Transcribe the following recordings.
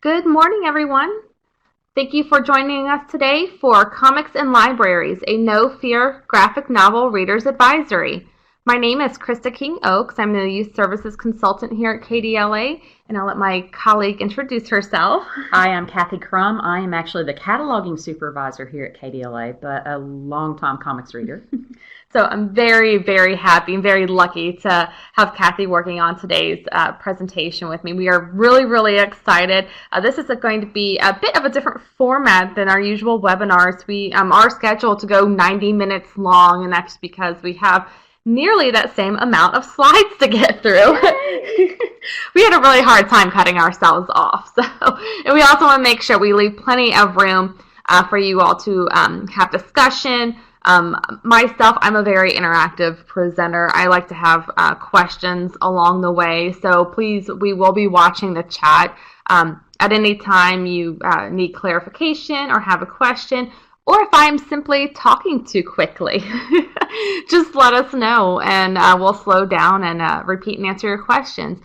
Good morning, everyone. Thank you for joining us today for Comics and Libraries, a no-fear graphic novel reader's advisory. My name is Krista King Oaks. I'm the Youth Services Consultant here at KDLA, and I'll let my colleague introduce herself. Hi, I'm Kathy Crum. I am actually the cataloging supervisor here at KDLA, but a longtime comics reader. So I'm very, very happy and very lucky to have Kathy working on today's presentation with me. We are really, really excited. This is going to be a bit of a different format than our usual webinars. We are scheduled to go 90 minutes long, and that's because we have nearly that same amount of slides to get through. We had a really hard time cutting ourselves off. And we also want to make sure we leave plenty of room for you all to have discussion. Myself, I'm a very interactive presenter. I like to have questions along the way. So please, we will be watching the chat. At any time you need clarification or have a question, or if I'm simply talking too quickly, just let us know and we'll slow down and repeat and answer your questions.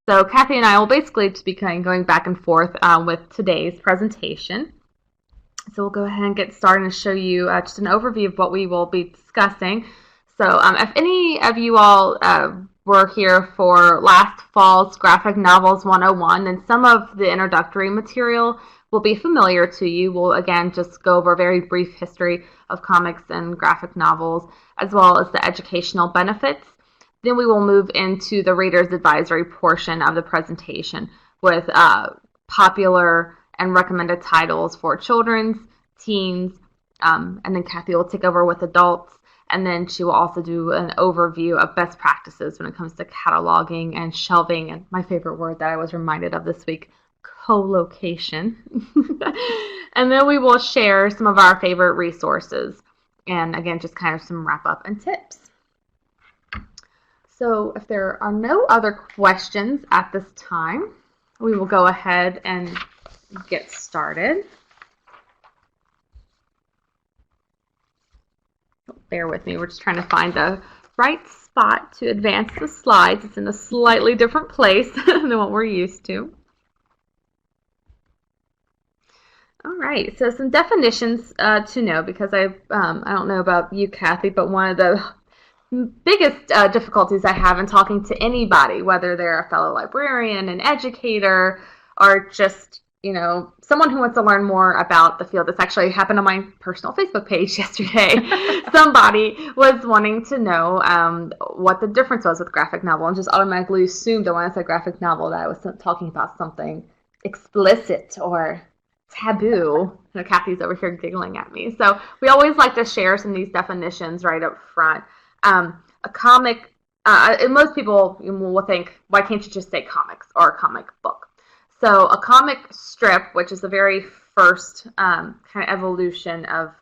So Kathy and I will basically just be kind of going back and forth with today's presentation. So we'll go ahead and get started and show you just an overview of what we will be discussing. So if any of you all were here for last fall's Graphic Novels 101, then some of the introductory material will be familiar to you. We'll again just go over a very brief history of comics and graphic novels, as well as the educational benefits. Then we will move into the reader's advisory portion of the presentation with popular and recommended titles for children's, teens, and then Kathy will take over with adults, and then she will also do an overview of best practices when it comes to cataloging and shelving, and my favorite word that I was reminded of this week, co-location. And then we will share some of our favorite resources, and again, just kind of some wrap-up and tips. So if there are no other questions at this time, we will go ahead and get started. Bear with me, we're just trying to find the right spot to advance the slides. It's in a slightly different place than what we're used to. All right, so some definitions to know, because I don't know about you, Kathy, but one of the biggest difficulties I have in talking to anybody, whether they're a fellow librarian, an educator, or just someone who wants to learn more about the field. This actually happened on my personal Facebook page yesterday. Somebody was wanting to know what the difference was with graphic novel, and just automatically assumed that when I said graphic novel that I was talking about something explicit or taboo. Kathy's over here giggling at me. So we always like to share some of these definitions right up front. A comic, most people will think, why can't you just say comics or a comic book? So a comic strip, which is the very first kind of evolution of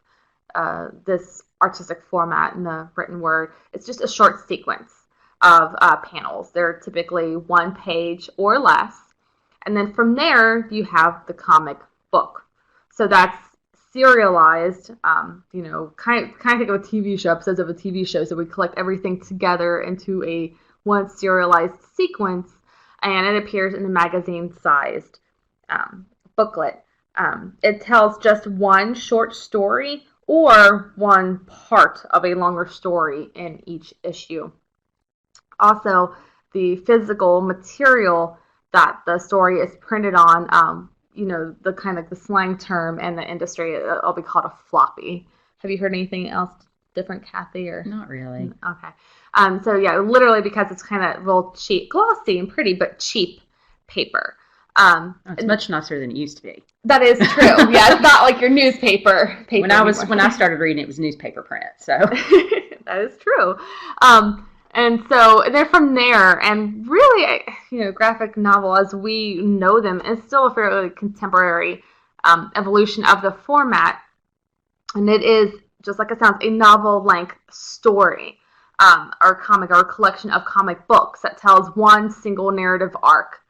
this artistic format in the written word, it's just a short sequence of panels. They're typically one page or less. And then from there, you have the comic book. So that's serialized, kind of think of a TV show, episodes of a TV show. So we collect everything together into a one serialized sequence, and it appears in a magazine-sized booklet. It tells just one short story or one part of a longer story in each issue. Also, the physical material that the story is printed on, the kind of the slang term in the industry, it'll be called a floppy. Have you heard anything else different, Kathy? Or Not really. Okay. So yeah, literally because it's kind of real cheap, glossy and pretty, but cheap paper. It's much nicer than it used to be. That is true. Yeah, it's not like your newspaper paper. When I started reading, it was newspaper print. So that is true. And so then from there, and really, graphic novel as we know them is still a fairly contemporary evolution of the format, and it is, just like it sounds, a novel-length story, or comic, or a collection of comic books that tells one single narrative arc,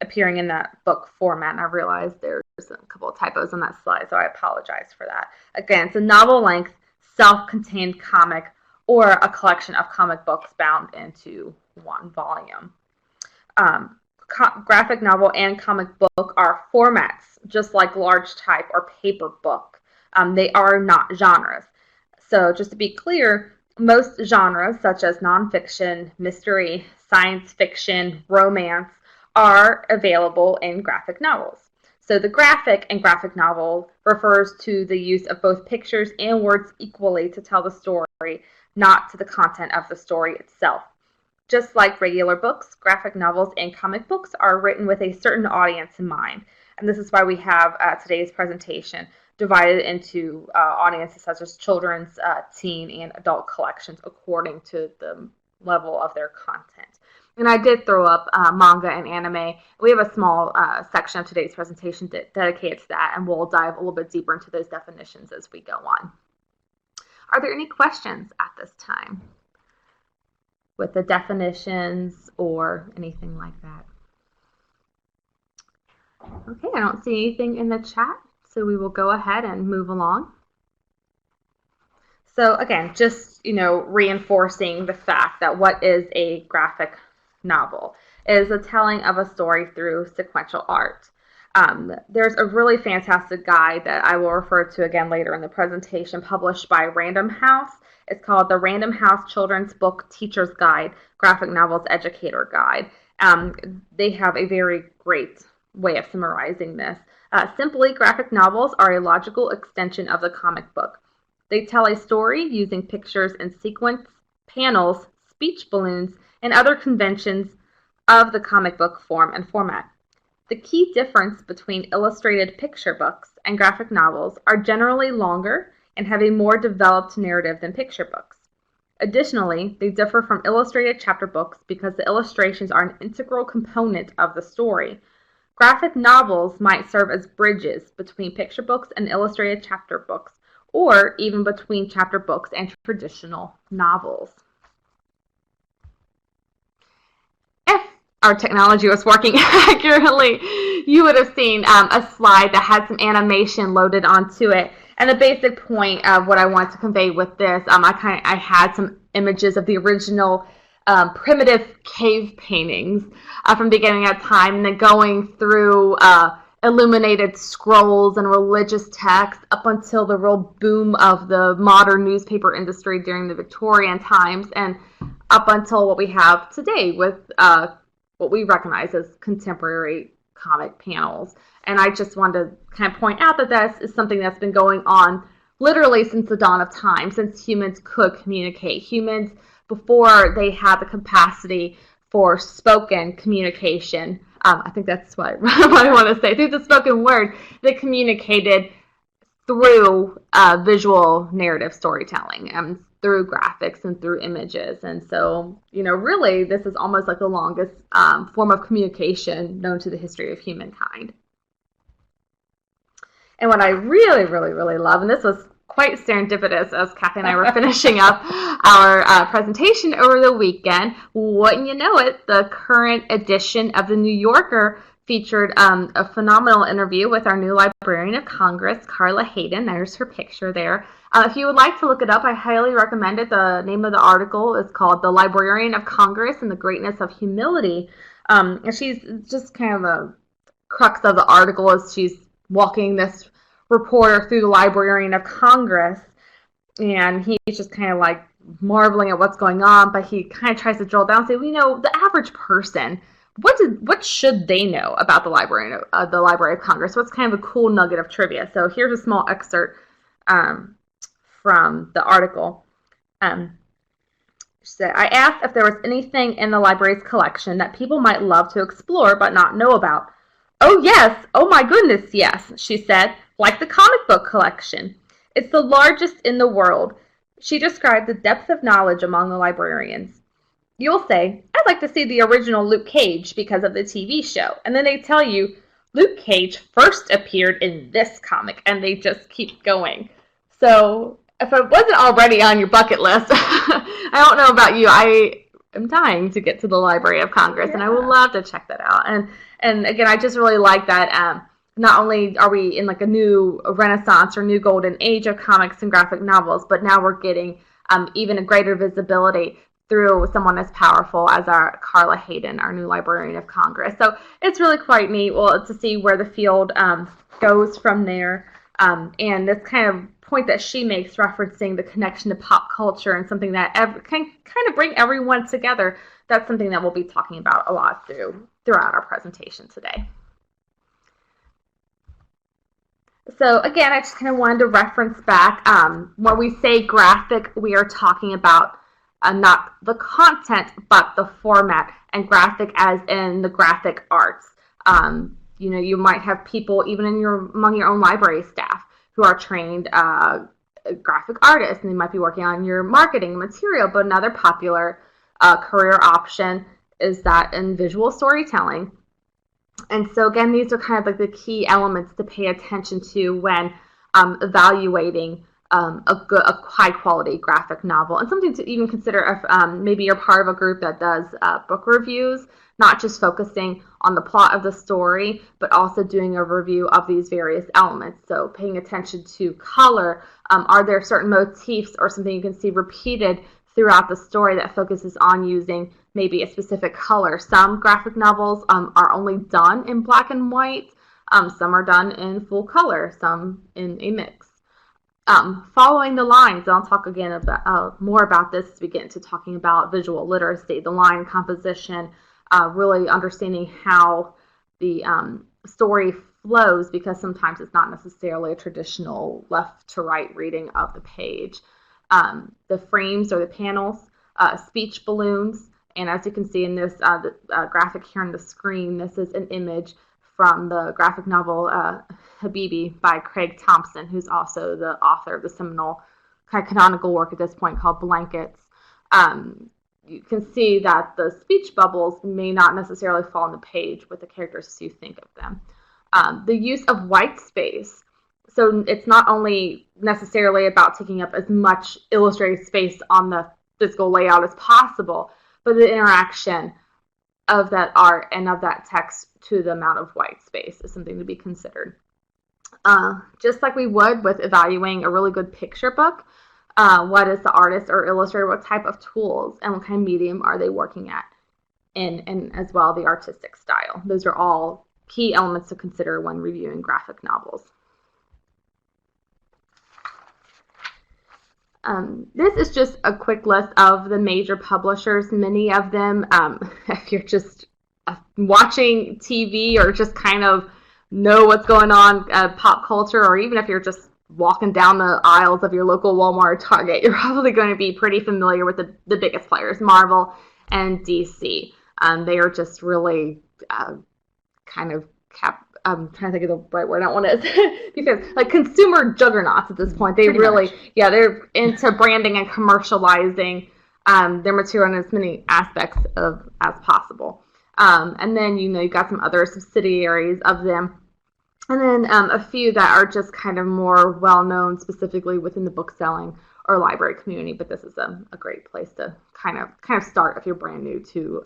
appearing in that book format. And I realize there's a couple of typos on that slide, so I apologize for that. Again, it's a novel-length, self-contained comic, or a collection of comic books bound into one volume. graphic novel and comic book are formats, just like large type or paper book. They are not genres. So just to be clear, most genres, such as nonfiction, mystery, science fiction, romance, are available in graphic novels. So the graphic and graphic novel refers to the use of both pictures and words equally to tell the story, not to the content of the story itself. Just like regular books, graphic novels and comic books are written with a certain audience in mind. And this is why we have today's presentation divided into audiences such as children's, teen, and adult collections according to the level of their content. And I did throw up manga and anime. We have a small section of today's presentation dedicated to that, and we'll dive a little bit deeper into those definitions as we go on. Are there any questions at this time with the definitions or anything like that? Okay, I don't see anything in the chat, so we will go ahead and move along. So again, just, reinforcing the fact that what is a graphic novel is a telling of a story through sequential art. There's a really fantastic guide that I will refer to again later in the presentation, published by Random House. It's called the Random House Children's Book Teacher's Guide, Graphic Novels Educator Guide. They have a very great way of summarizing this. Simply, graphic novels are a logical extension of the comic book. They tell a story using pictures and sequence, panels, speech balloons, and other conventions of the comic book form and format. The key difference between illustrated picture books and graphic novels are generally longer and have a more developed narrative than picture books. Additionally, they differ from illustrated chapter books because the illustrations are an integral component of the story. Graphic novels might serve as bridges between picture books and illustrated chapter books, or even between chapter books and traditional novels. If our technology was working accurately, you would have seen a slide that had some animation loaded onto it. And the basic point of what I want to convey with this, I had some images of the original primitive cave paintings from the beginning of time, and then going through illuminated scrolls and religious texts up until the real boom of the modern newspaper industry during the Victorian times, and up until what we have today with what we recognize as contemporary comic panels. And I just wanted to kind of point out that that is something that's been going on literally since the dawn of time, since humans could communicate. Humans, before they had the capacity for spoken communication, I think that's what I want to say, through the spoken word, they communicated through visual narrative storytelling, through graphics and through images. And so, really, this is almost like the longest form of communication known to the history of humankind. And what I really, really, really love, and this was quite serendipitous as Kathy and I were finishing up our presentation over the weekend, wouldn't you know it, the current edition of The New Yorker featured a phenomenal interview with our new Librarian of Congress, Carla Hayden. There's her picture there. If you would like to look it up, I highly recommend it. The name of the article is called The Librarian of Congress and the Greatness of Humility. And she's just kind of the crux of the article is she's walking this reporter through the Librarian of Congress, and he's just kind of like marveling at what's going on, but he kind of tries to drill down and say, the average person, what should they know about the Library of Congress? What's kind of a cool nugget of trivia? So here's a small excerpt from the article. She said, I asked if there was anything in the library's collection that people might love to explore but not know about. Oh, yes. Oh, my goodness, yes, she said, like the comic book collection. It's the largest in the world. She described the depth of knowledge among the librarians. You'll say, I'd like to see the original Luke Cage because of the TV show. And then they tell you, Luke Cage first appeared in this comic, and they just keep going. So if it wasn't already on your bucket list, I don't know about you, I am dying to get to the Library of Congress, and I would love to check that out. And again, I just really like that not only are we in like a new renaissance or new golden age of comics and graphic novels, but now we're getting even a greater visibility through someone as powerful as our Carla Hayden, our new Librarian of Congress. So it's really quite neat to see where the field goes from there. And this kind of point that she makes referencing the connection to pop culture and something that can kind of bring everyone together, that's something that we'll be talking about a lot throughout our presentation today. So again, I just kind of wanted to reference back. When we say graphic, we are talking about not the content, but the format, and graphic as in the graphic arts. You might have people even among your own library staff who are trained graphic artists, and they might be working on your marketing material. But another popular career option is that in visual storytelling. And so again, these are kind of like the key elements to pay attention to when evaluating a high quality graphic novel, and something to even consider if maybe you're part of a group that does book reviews, not just focusing on the plot of the story, but also doing a review of these various elements. So paying attention to color, are there certain motifs or something you can see repeated throughout the story that focuses on using maybe a specific color. Some graphic novels are only done in black and white, some are done in full color, some in a mix. Following the lines, and I'll talk again about more about this as we get into talking about visual literacy, the line composition, really understanding how the story flows, because sometimes it's not necessarily a traditional left to right reading of the page. The frames or the panels, speech balloons, and as you can see in this graphic here on the screen, this is an image from the graphic novel Habibi by Craig Thompson, who's also the author of the seminal kind of canonical work at this point called Blankets. You can see that the speech bubbles may not necessarily fall on the page with the characters as you think of them. The use of white space. So it's not only necessarily about taking up as much illustrated space on the physical layout as possible, but the interaction of that art and of that text to the amount of white space is something to be considered. Just like we would with evaluating a really good picture book, what is the artist or illustrator, what type of tools and what kind of medium are they working at, and as well the artistic style. Those are all key elements to consider when reviewing graphic novels. This is just a quick list of the major publishers. Many of them, if you're just watching TV or just kind of know what's going on pop culture, or even if you're just walking down the aisles of your local Walmart or Target, you're probably going to be pretty familiar with the biggest players, Marvel and DC. They are just really kind of I'm trying to think of the right word I don't want to because like consumer juggernauts at this point. They pretty really much. Yeah, they're into branding and commercializing their material in as many aspects as possible. And then you've got some other subsidiaries of them, and then a few that are just kind of more well known specifically within the book selling or library community. But this is a great place to kind of start if you're brand new to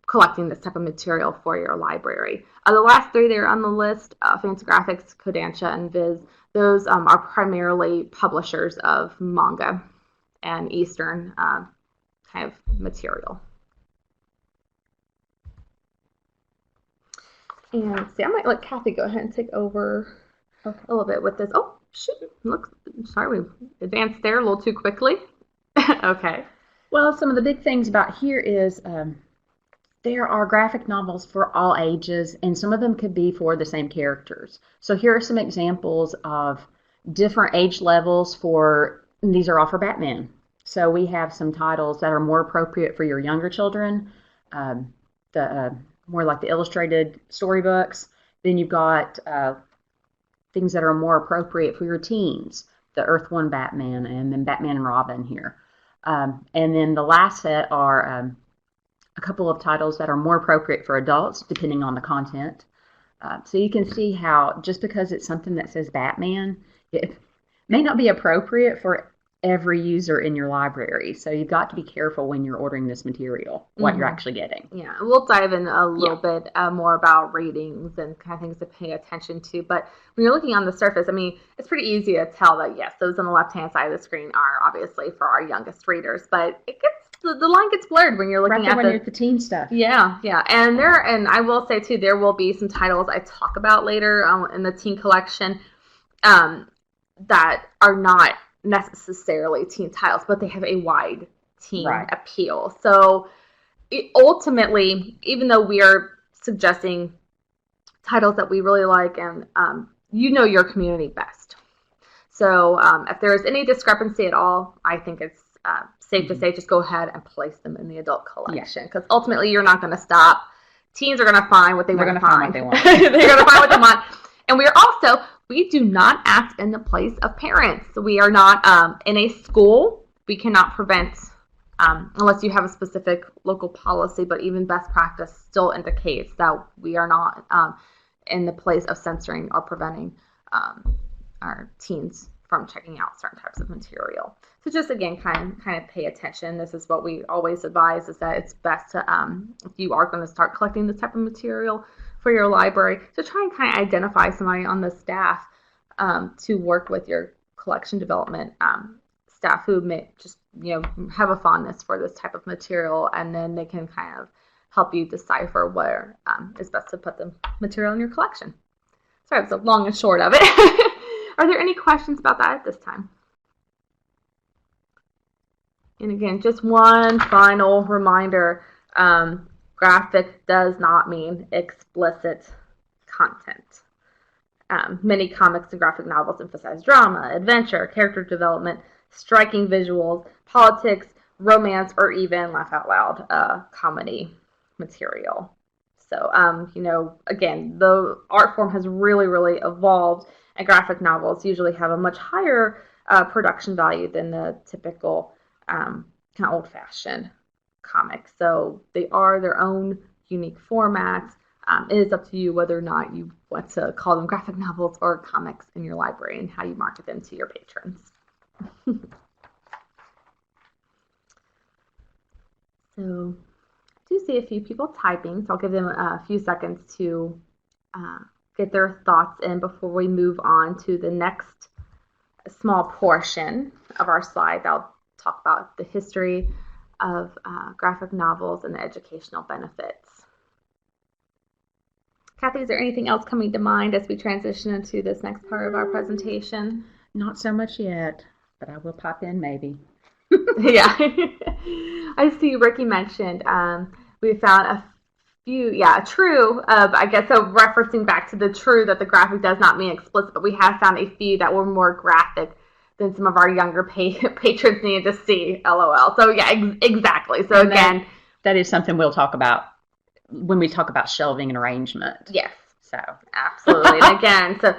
collecting this type of material for your library. The last three there on the list, Fantagraphics, Kodansha, and Viz, those are primarily publishers of manga and Eastern kind of material. And see, I might let Kathy go ahead and take over a little bit with this. Oh, shoot, sorry, we advanced there a little too quickly. Okay. Well, some of the big things about here is there are graphic novels for all ages, and some of them could be for the same characters. So here are some examples of different age levels these are all for Batman. So we have some titles that are more appropriate for your younger children, more like the illustrated storybooks. Then you've got things that are more appropriate for your teens, the Earth One Batman, and then Batman and Robin here. And then the last set are a couple of titles that are more appropriate for adults, depending on the content. So you can see how just because it's something that says Batman, it may not be appropriate for every user in your library. So you've got to be careful when you're ordering this material, what you're actually getting. Yeah, we'll dive in a little bit more about ratings and kind of things to pay attention to. But when you're looking on the surface, I mean, it's pretty easy to tell that, yes, those on the left-hand side of the screen are obviously for our youngest readers. But it gets the line gets blurred when you're looking at the teen stuff. Yeah, and I will say too, there will be some titles I talk about later in the teen collection that are not necessarily teen titles, but they have a wide teen appeal. So ultimately, even though we are suggesting titles that we really like, and you know your community best. So if there is any discrepancy at all, I think it's safe to say just go ahead and place them in the adult collection, because ultimately you're not going to stop. Teens are going to find what they want to find. They're going to find what they want. And we do not act in the place of parents. We are not in a school. We cannot prevent, unless you have a specific local policy, but even best practice still indicates that we are not in the place of censoring or preventing our teens from checking out certain types of material. So just again, kind of pay attention. This is what we always advise, is that it's best to, if you are going to start collecting this type of material for your library, to try and kind of identify somebody on the staff to work with your collection development staff who may just, have a fondness for this type of material, and then they can kind of help you decipher where is best to put the material in your collection. Sorry, it's the long and short of it. Are there any questions about that at this time? And again, just one final reminder, graphic does not mean explicit content. Many comics and graphic novels emphasize drama, adventure, character development, striking visuals, politics, romance, or even laugh out loud comedy material. So, again, the art form has really, really evolved, and graphic novels usually have a much higher production value than the typical kind of old-fashioned comics. So they are their own unique formats. It is up to you whether or not you want to call them graphic novels or comics in your library, and how you market them to your patrons. So I do see a few people typing, so I'll give them a few seconds to get their thoughts in before we move on to the next small portion of our slide. I'll talk about the history of graphic novels and the educational benefits. Kathy, is there anything else coming to mind as we transition into this next part of our presentation? Not so much yet, but I will pop in maybe. Yeah. I see Ricky mentioned we found a few, true, I guess, so referencing back to the true that the graphic does not mean explicit, but we have found a few that were more graphic than some of our younger patrons needed to see, LOL. So yeah, exactly. So and again, that is something we'll talk about when we talk about shelving and arrangement. Yes. So absolutely. And again, so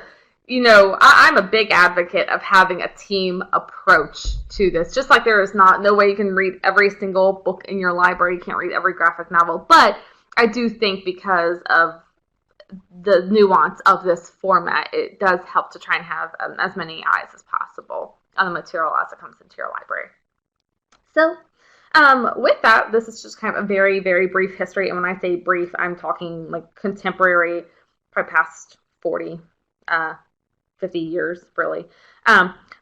I'm a big advocate of having a team approach to this. Just like there is no way you can read every single book in your library, you can't read every graphic novel. But I do think because of the nuance of this format, it does help to try and have as many eyes as possible on the material as it comes into your library. So with that, this is just kind of a very, very brief history. And when I say brief, I'm talking like contemporary, probably past 40, 50 years, really.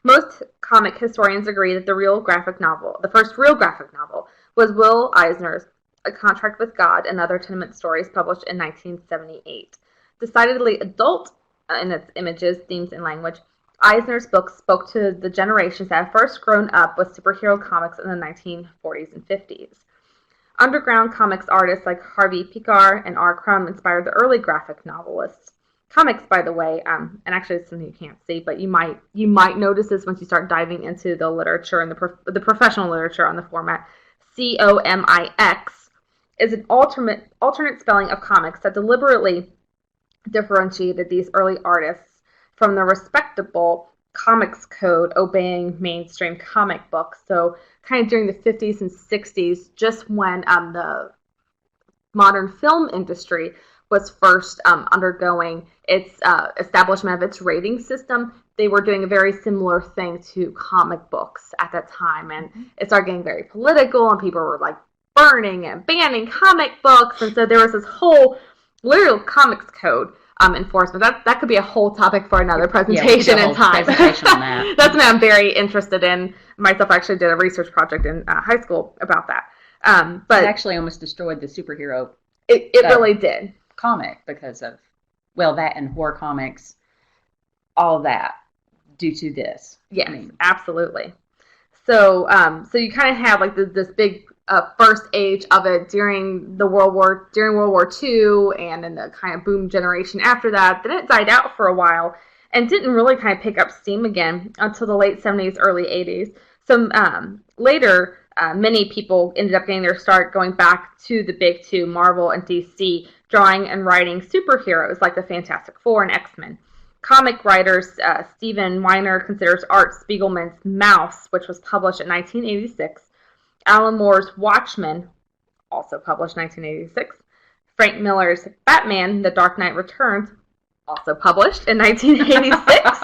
Most comic historians agree that the first real graphic novel, was Will Eisner's A Contract with God and Other Tenement Stories, published in 1978. Decidedly adult in its images, themes, and language, Eisner's books spoke to the generations that had first grown up with superhero comics in the 1940s and 50s. Underground comics artists like Harvey Pekar and R. Crumb inspired the early graphic novelists. Comics, by the way, and actually it's something you can't see, but you might notice this once you start diving into the literature and the professional literature on the format. COMIX is an alternate spelling of comics that deliberately differentiated these early artists from the respectable comics code obeying mainstream comic books. So kind of during the 50s and 60s, just when the modern film industry was first undergoing its establishment of its rating system, they were doing a very similar thing to comic books at that time. And it started getting very political, and people were like burning and banning comic books. And so there was this whole literal comics code enforcement. That could be a whole topic for another Yeah, presentation a in whole time. presentation on that. That's something I'm very interested in. Myself, I actually did a research project in high school about that. But it actually almost destroyed the superhero. It really did. Comic because of, well, that and horror comics, all of that due to this. Yes, absolutely. So you kind of have like this big first age of it during World War II, and then the kind of boom generation after that. Then it died out for a while and didn't really kind of pick up steam again until the late 70s, early 80s. So later, many people ended up getting their start going back to the big two, Marvel and DC, drawing and writing superheroes like the Fantastic Four and X-Men. Comic writers Steven Weiner considers Art Spiegelman's Mouse, which was published in 1986, Alan Moore's Watchmen, also published in 1986, Frank Miller's Batman, The Dark Knight Returns, also published in 1986,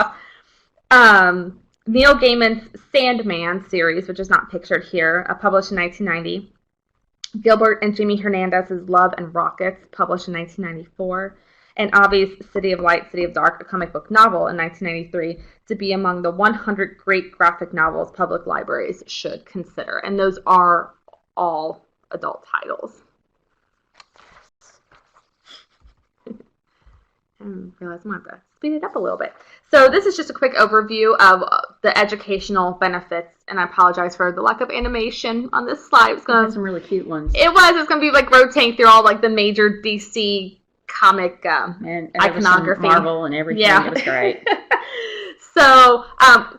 Neil Gaiman's Sandman series, which is not pictured here, published in 1990, Gilbert and Jimmy Hernandez's Love and Rockets, published in 1994, and Avi's City of Light, City of Dark, a comic book novel in 1993, to be among the 100 great graphic novels public libraries should consider. And those are all adult titles. I realize I'm going to have to speed it up a little bit. So this is just a quick overview of the educational benefits, and I apologize for the lack of animation on this slide. It's going to some really cute ones. It was going to be like rotating through all like the major DC comic and iconography, Marvel and everything. Yeah. It was great. So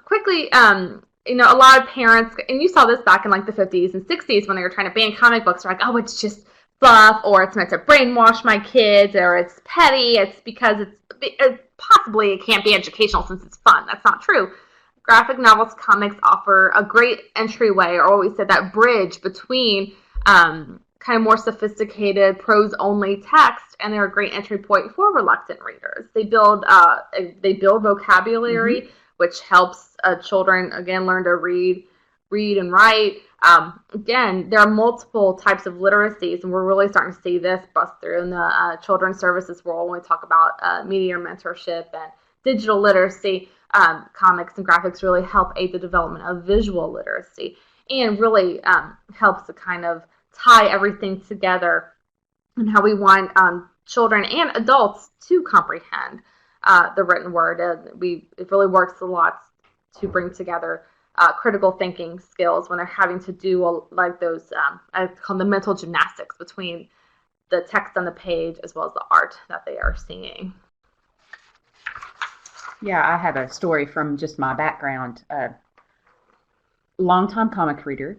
quickly, a lot of parents, and you saw this back in like the 50s and 60s when they were trying to ban comic books. They're like, oh, it's just fluff, or it's meant to brainwash my kids, or it's petty. It's because possibly it can't be educational since it's fun. That's not true. Graphic novels, comics offer a great entryway, or what we said, that bridge between kind of more sophisticated prose-only text, and they're a great entry point for reluctant readers. They build vocabulary, which helps children, again, learn to read and write. Again, there are multiple types of literacies, and we're really starting to see this bust through in the children's services world when we talk about media mentorship and digital literacy. Comics and graphics really help aid the development of visual literacy, and really helps to kind of tie everything together and how we want children and adults to comprehend the written word. It really works a lot to bring together critical thinking skills when they're having to do like those, I call them the mental gymnastics between the text on the page as well as the art that they are seeing. Yeah, I have a story from just my background. Longtime comic reader.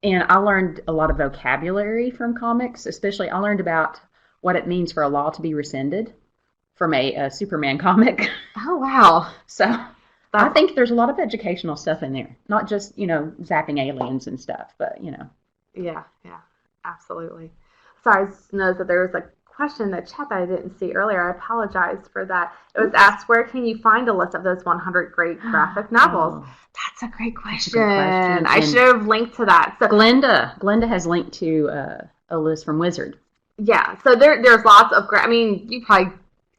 And I learned a lot of vocabulary from comics, especially I learned about what it means for a law to be rescinded from a Superman comic. Oh, wow. So I think there's a lot of educational stuff in there, not just, zapping aliens and stuff, but, Yeah, absolutely. Sorry, I just noticed that there was a question in the chat that I didn't see earlier. I apologize for that. It was asked, where can you find a list of those 100 great graphic novels? That's a great question. I should have linked to that. So Glenda has linked to a list from Wizard. Yeah, so there's lots of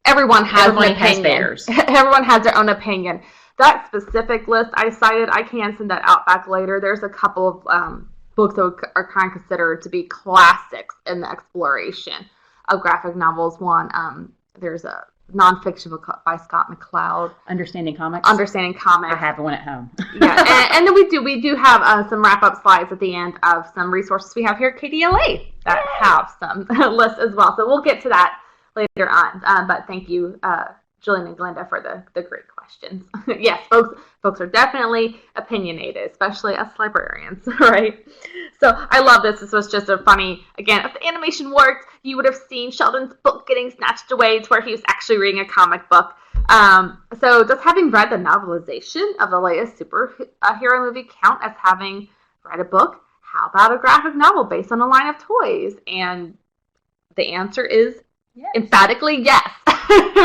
everyone has an opinion. Has theirs. Everyone has their own opinion. That specific list I cited, I can send that out back later. There's a couple of books that are kind of considered to be classics in the exploration of graphic novels. One, there's a nonfiction book by Scott McCloud. Understanding Comics. I have one at home. Yeah, and then we do have some wrap-up slides at the end of some resources we have here at KDLA that have some lists as well. So we'll get to that later on. But thank you, Jillian and Glenda, for the great questions. Yes, folks are definitely opinionated, especially us librarians, right? So I love this. This was just a funny, again, if the animation worked, you would have seen Sheldon's book getting snatched away to where he was actually reading a comic book. So does having read the novelization of the latest superhero movie count as having read a book? How about a graphic novel based on a line of toys? And the answer is yes. Emphatically yes.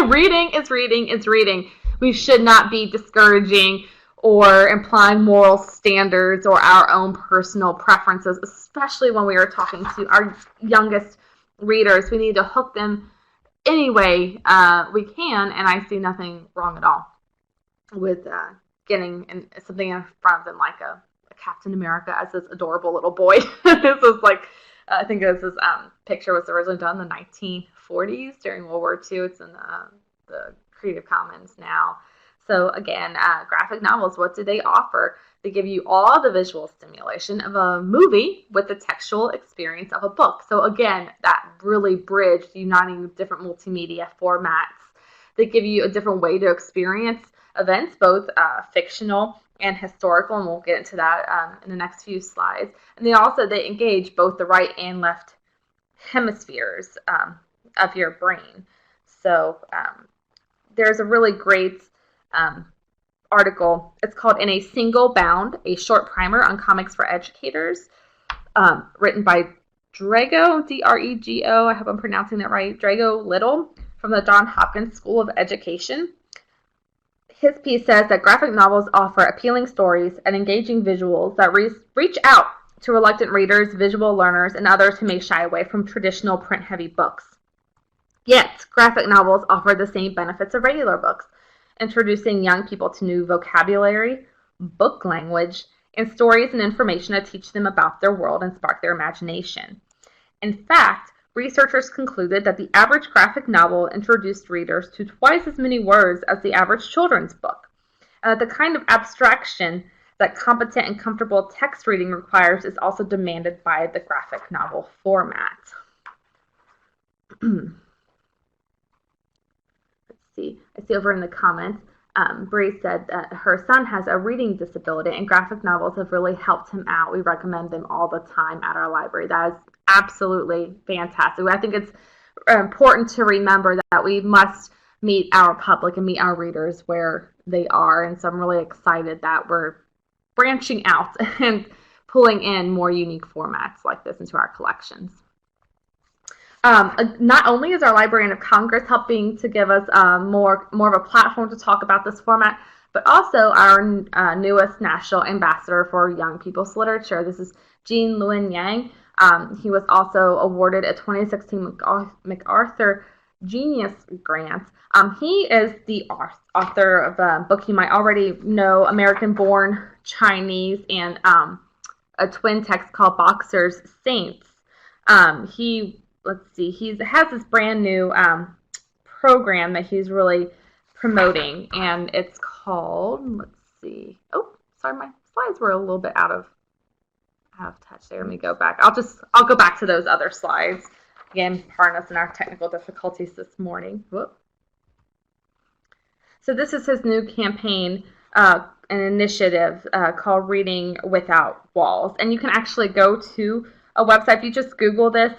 Reading is reading is reading. We should not be discouraging or implying moral standards or our own personal preferences, especially when we are talking to our youngest readers. We need to hook them any way we can, and I see nothing wrong at all with getting something in front of them like a Captain America as this adorable little boy. This was like, I think this picture was originally done in the 1940s during World War II. It's in the Creative Commons now. So again, graphic novels, what do they offer? They give you all the visual stimulation of a movie with the textual experience of a book. So again, that really bridged uniting different multimedia formats. They give you a different way to experience events, both fictional and historical, and we'll get into that in the next few slides. And they engage both the right and left hemispheres of your brain. So there's a really great article. It's called In a Single Bound, a Short Primer on Comics for Educators, written by Drego, D-R-E-G-O, I hope I'm pronouncing that right, Drego Little, from the Johns Hopkins School of Education. His piece says that graphic novels offer appealing stories and engaging visuals that reach out to reluctant readers, visual learners, and others who may shy away from traditional print-heavy books. Yet, graphic novels offer the same benefits of regular books, introducing young people to new vocabulary, book language, and stories and information that teach them about their world and spark their imagination. In fact, researchers concluded that the average graphic novel introduced readers to twice as many words as the average children's book, and that the kind of abstraction that competent and comfortable text reading requires is also demanded by the graphic novel format. Let's see. I see over in the comments, Bree said that her son has a reading disability and graphic novels have really helped him out. We recommend them all the time at our library. That is absolutely fantastic. I think it's important to remember that we must meet our public and meet our readers where they are. And so I'm really excited that we're branching out and pulling in more unique formats like this into our collections. Not only is our Librarian of Congress helping to give us more of a platform to talk about this format, but also our newest National Ambassador for Young People's Literature. This is Jean Luen Yang. He was also awarded a 2016 MacArthur Genius Grant. He is the author of a book you might already know, American Born Chinese, and a twin text called Boxers Saints. He has this brand new program that he's really promoting, and it's called, oh, sorry, my slides were a little bit out of touch there. Let me go back. I'll go back to those other slides. Again, pardon us in our technical difficulties this morning. Whoop. So this is his new campaign, an initiative called Reading Without Walls, and you can actually go to a website. If you just Google this,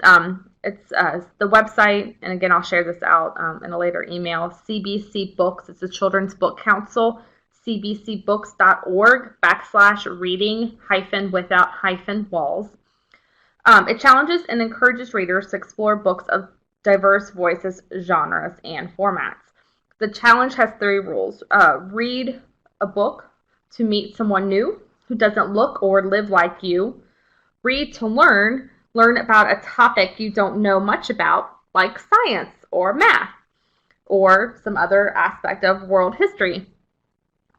it's the website, and again, I'll share this out in a later email, CBC Books. It's the Children's Book Council, cbcbooks.org/reading-without-walls. It challenges and encourages readers to explore books of diverse voices, genres, and formats. The challenge has 3 rules. Read a book to meet someone new who doesn't look or live like you. Read to learn about a topic you don't know much about, like science or math or some other aspect of world history.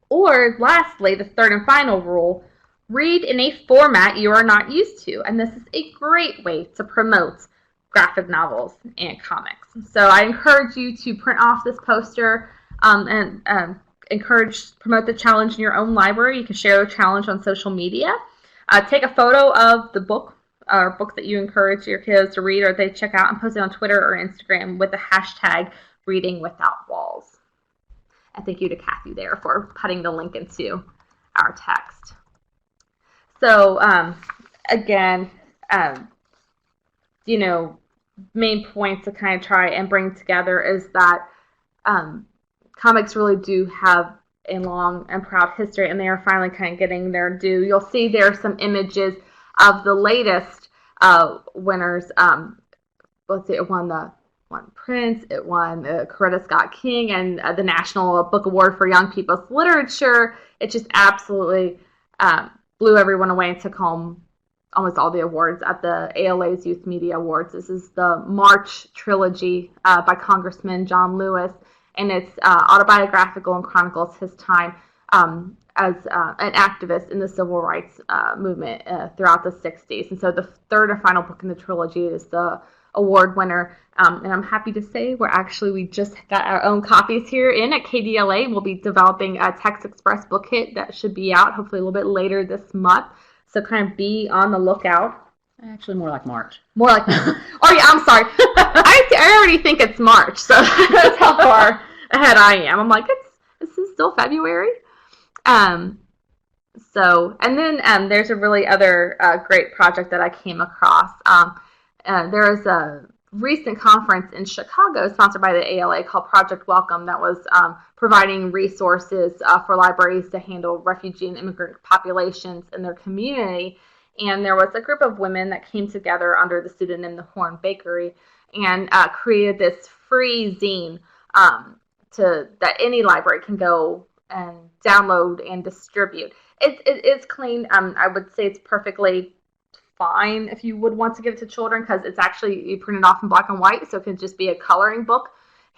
Or lastly, the third and final rule, read in a format you are not used to. And this is a great way to promote graphic novels and comics. So I encourage you to print off this poster and promote the challenge in your own library. You can share the challenge on social media. Take a photo of the book or books that you encourage your kids to read or they check out, and post it on Twitter or Instagram with the hashtag Reading Without Walls. And thank you to Kathy there for putting the link into our text. So again, main points to kind of try and bring together is that comics really do have a long and proud history, and they are finally kind of getting their due. You'll see there are some images of the latest winners. Let's see, it won Prince, it won the Coretta Scott King, and the National Book Award for Young People's Literature. It just absolutely blew everyone away and took home almost all the awards at the ALA's Youth Media Awards. This is the March trilogy by Congressman John Lewis, and it's autobiographical and chronicles his time as an activist in the civil rights movement throughout the 60s. And so the third and final book in the trilogy is the award winner. And I'm happy to say we just got our own copies here in at KDLA. We'll be developing a Text Express book kit that should be out hopefully a little bit later this month. So kind of be on the lookout. Actually, more like March. More like, oh yeah, I'm sorry. I already think it's March, so that's how far ahead I am. I'm like, this is still February. So, and then there's a really other great project that I came across. There is a recent conference in Chicago sponsored by the ALA called Project Welcome that was providing resources for libraries to handle refugee and immigrant populations in their community. And there was a group of women that came together under the pseudonym The Horn Bakery and created this free zine that any library can go and download and distribute. It's clean. I would say it's perfectly fine if you would want to give it to children, because it's actually, you print it off in black and white, so it could just be a coloring book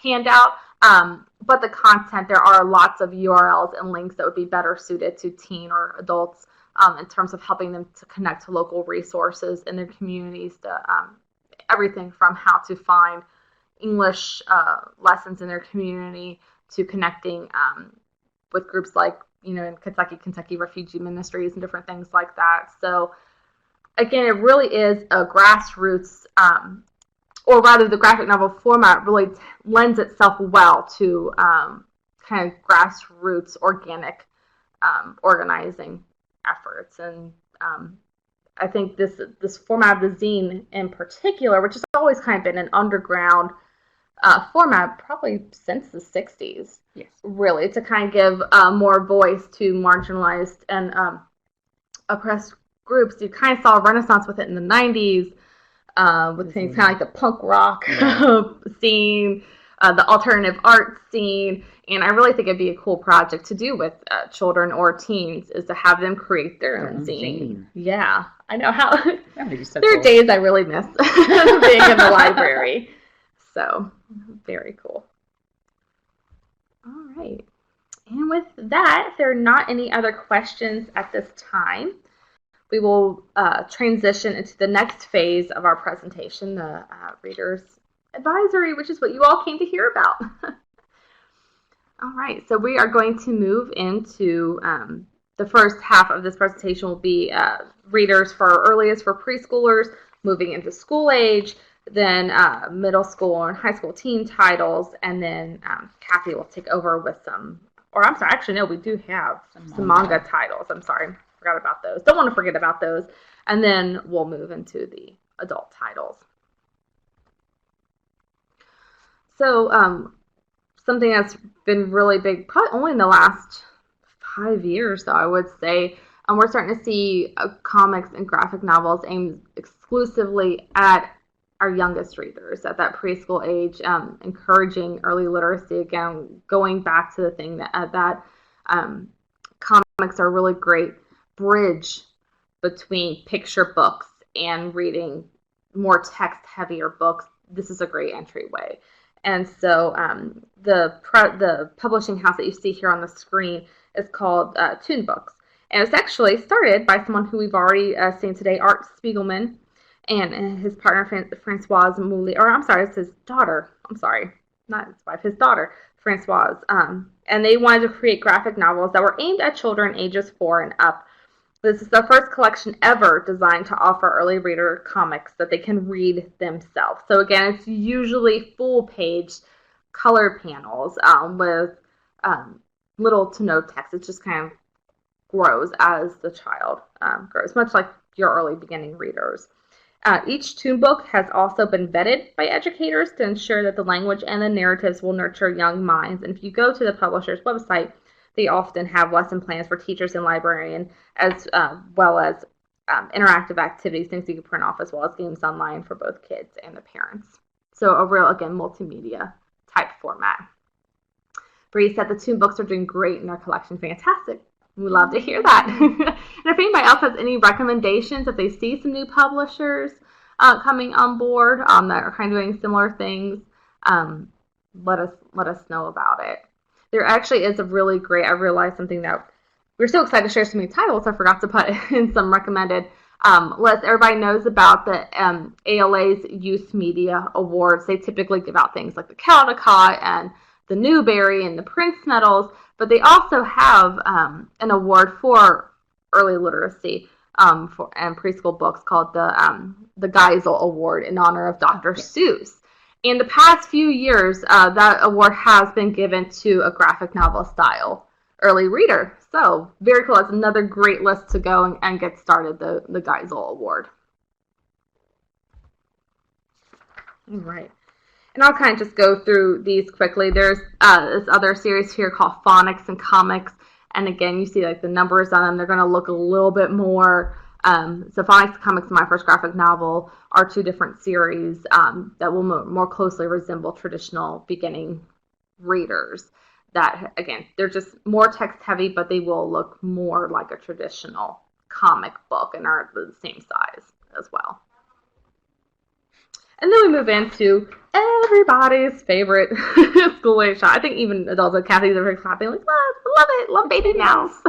handout. But the content, there are lots of URLs and links that would be better suited to teen or adults in terms of helping them to connect to local resources in their communities, to everything from how to find English lessons in their community to connecting with groups like, in Kentucky Refugee Ministries and different things like that. So again, it really is a grassroots, or rather the graphic novel format really lends itself well to kind of grassroots organic organizing efforts. And I think this format of the zine in particular, which has always kind of been an underground format probably since the 60s, yes, really, to kind of give more voice to marginalized and oppressed groups. You kind of saw a renaissance with it in the 90s, with things kind of like the punk rock scene, the alternative art scene. And I really think it'd be a cool project to do with children or teens, is to have them create their own zine. Yeah, I know how. That would be so there cool. are days I really miss being in the library. So, very cool. All right. And with that, if there are not any other questions at this time, we will transition into the next phase of our presentation, the Reader's Advisory, which is what you all came to hear about. All right, so we are going to move into the first half of this presentation will be readers for earliest for preschoolers, moving into school age, then middle school and high school teen titles, and then Kathy will take over with some, or I'm sorry, actually no, we do have some manga titles. I'm sorry, forgot about those. Don't want to forget about those. And then we'll move into the adult titles. So something that's been really big, probably only in the last 5 years, though, I would say, we're starting to see comics and graphic novels aimed exclusively at our youngest readers at that preschool age, encouraging early literacy. Again, going back to the thing that comics are a really great bridge between picture books and reading more text-heavier books. This is a great entryway. And so the publishing house that you see here on the screen is called TOON Books. And it's actually started by someone who we've already seen today, Art Spiegelman, and his partner, Francoise Mouly, or I'm sorry, it's his daughter. I'm sorry, not his wife, his daughter, Francoise. And they wanted to create graphic novels that were aimed at children ages 4 and up. This is the first collection ever designed to offer early reader comics that they can read themselves. So again, it's usually full-page color panels with little to no text. It just kind of grows as the child grows, much like your early beginning readers. Each TOON book has also been vetted by educators to ensure that the language and the narratives will nurture young minds. And if you go to the publisher's website, they often have lesson plans for teachers and librarians, as well as interactive activities, things you can print off, as well as games online for both kids and the parents. So a real, again, multimedia type format. Bree said the TOON books are doing great in their collection. Fantastic. We love to hear that. And if anybody else has any recommendations, if they see some new publishers coming on board that are kind of doing similar things, let us know about it. There actually is a really great, I realized something that we're so excited to share so many titles, I forgot to put in some recommended list. Everybody knows about the ALA's Youth Media Awards. They typically give out things like the Caldecott and the Newbery and the Prince Medals, but they also have an award for early literacy and preschool books called the Geisel Award in honor of Dr. Seuss. In the past few years, that award has been given to a graphic novel style early reader. So very cool. It's another great list to go and get started, the Geisel Award. All right. And I'll kind of just go through these quickly. There's this other series here called Phonics and Comics. And again, you see like the numbers on them. They're going to look a little bit more. So Phonics and Comics, My First Graphic Novel, are two different series that will more closely resemble traditional beginning readers. That, again, they're just more text heavy, but they will look more like a traditional comic book and are the same size as well. And then we move into everybody's favorite school-age shot. I think even adults like Kathy's are clapping, like, love it, love Baby Mouse.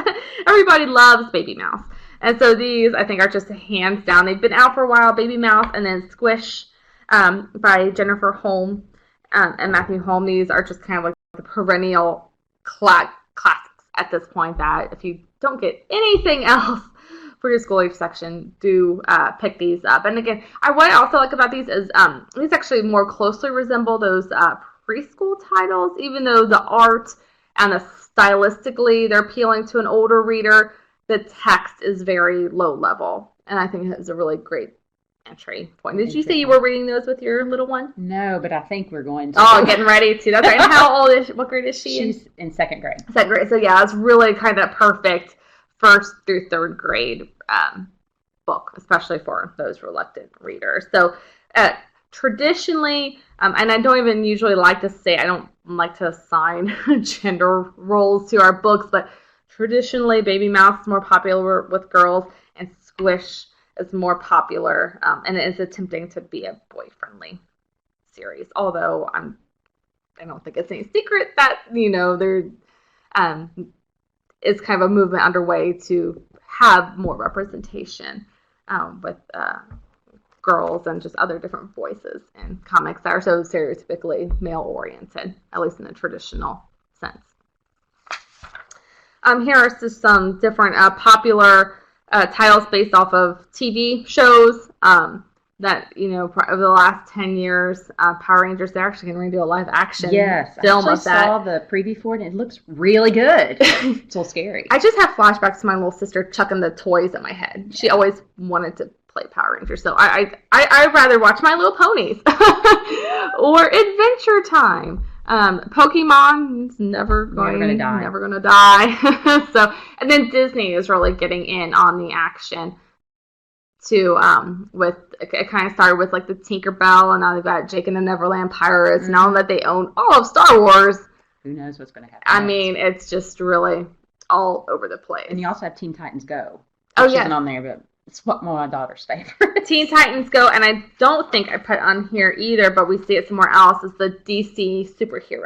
Everybody loves Baby Mouse. And so these, I think, are just hands down. They've been out for a while, Baby Mouse, and then Squish by Jennifer Holm and Matthew Holm. These are just kind of like the perennial classics at this point that if you don't get anything else for your school age section, do pick these up. And again, what I also like about these is these actually more closely resemble those preschool titles, even though the art and the stylistically they're appealing to an older reader. The text is very low level, and I think it's a really great entry point. Did you say you were reading those with your little one? No, but I think we're going to. Oh, getting ready to. That's right. And how old is she? What grade is she in? She's in second grade. Second grade. So yeah, it's really kind of perfect first through third grade book, especially for those reluctant readers. So traditionally, and I don't even usually like to say, I don't like to assign gender roles to our books, but traditionally Baby Mouse is more popular with girls, and Squish is more popular, and it is attempting to be a boy-friendly series. Although I don't think it's any secret that there is kind of a movement underway to have more representation with girls and just other different voices in comics that are so stereotypically male-oriented, at least in the traditional sense. Here are just some different popular titles based off of TV shows that, over the last 10 years, Power Rangers, they're actually going to do a live action film of that. I saw the preview for it, and it looks really good. It's a little scary. I just have flashbacks to my little sister chucking the toys at my head. She always wanted to play Power Rangers, so I'd rather watch My Little Ponies or Adventure Time. Pokemon's never gonna die. So, and then Disney is really getting in on the action too. With it kind of started with like the Tinkerbell, and now they've got Jake and the Neverland Pirates. Now that they own all of Star Wars, who knows what's going to happen? I mean, it's just really all over the place. And you also have Teen Titans Go. Oh yeah, on there, but it's one of my daughter's favorites. Teen Titans Go, and I don't think I put on here either, but we see it somewhere else, is the DC Superhero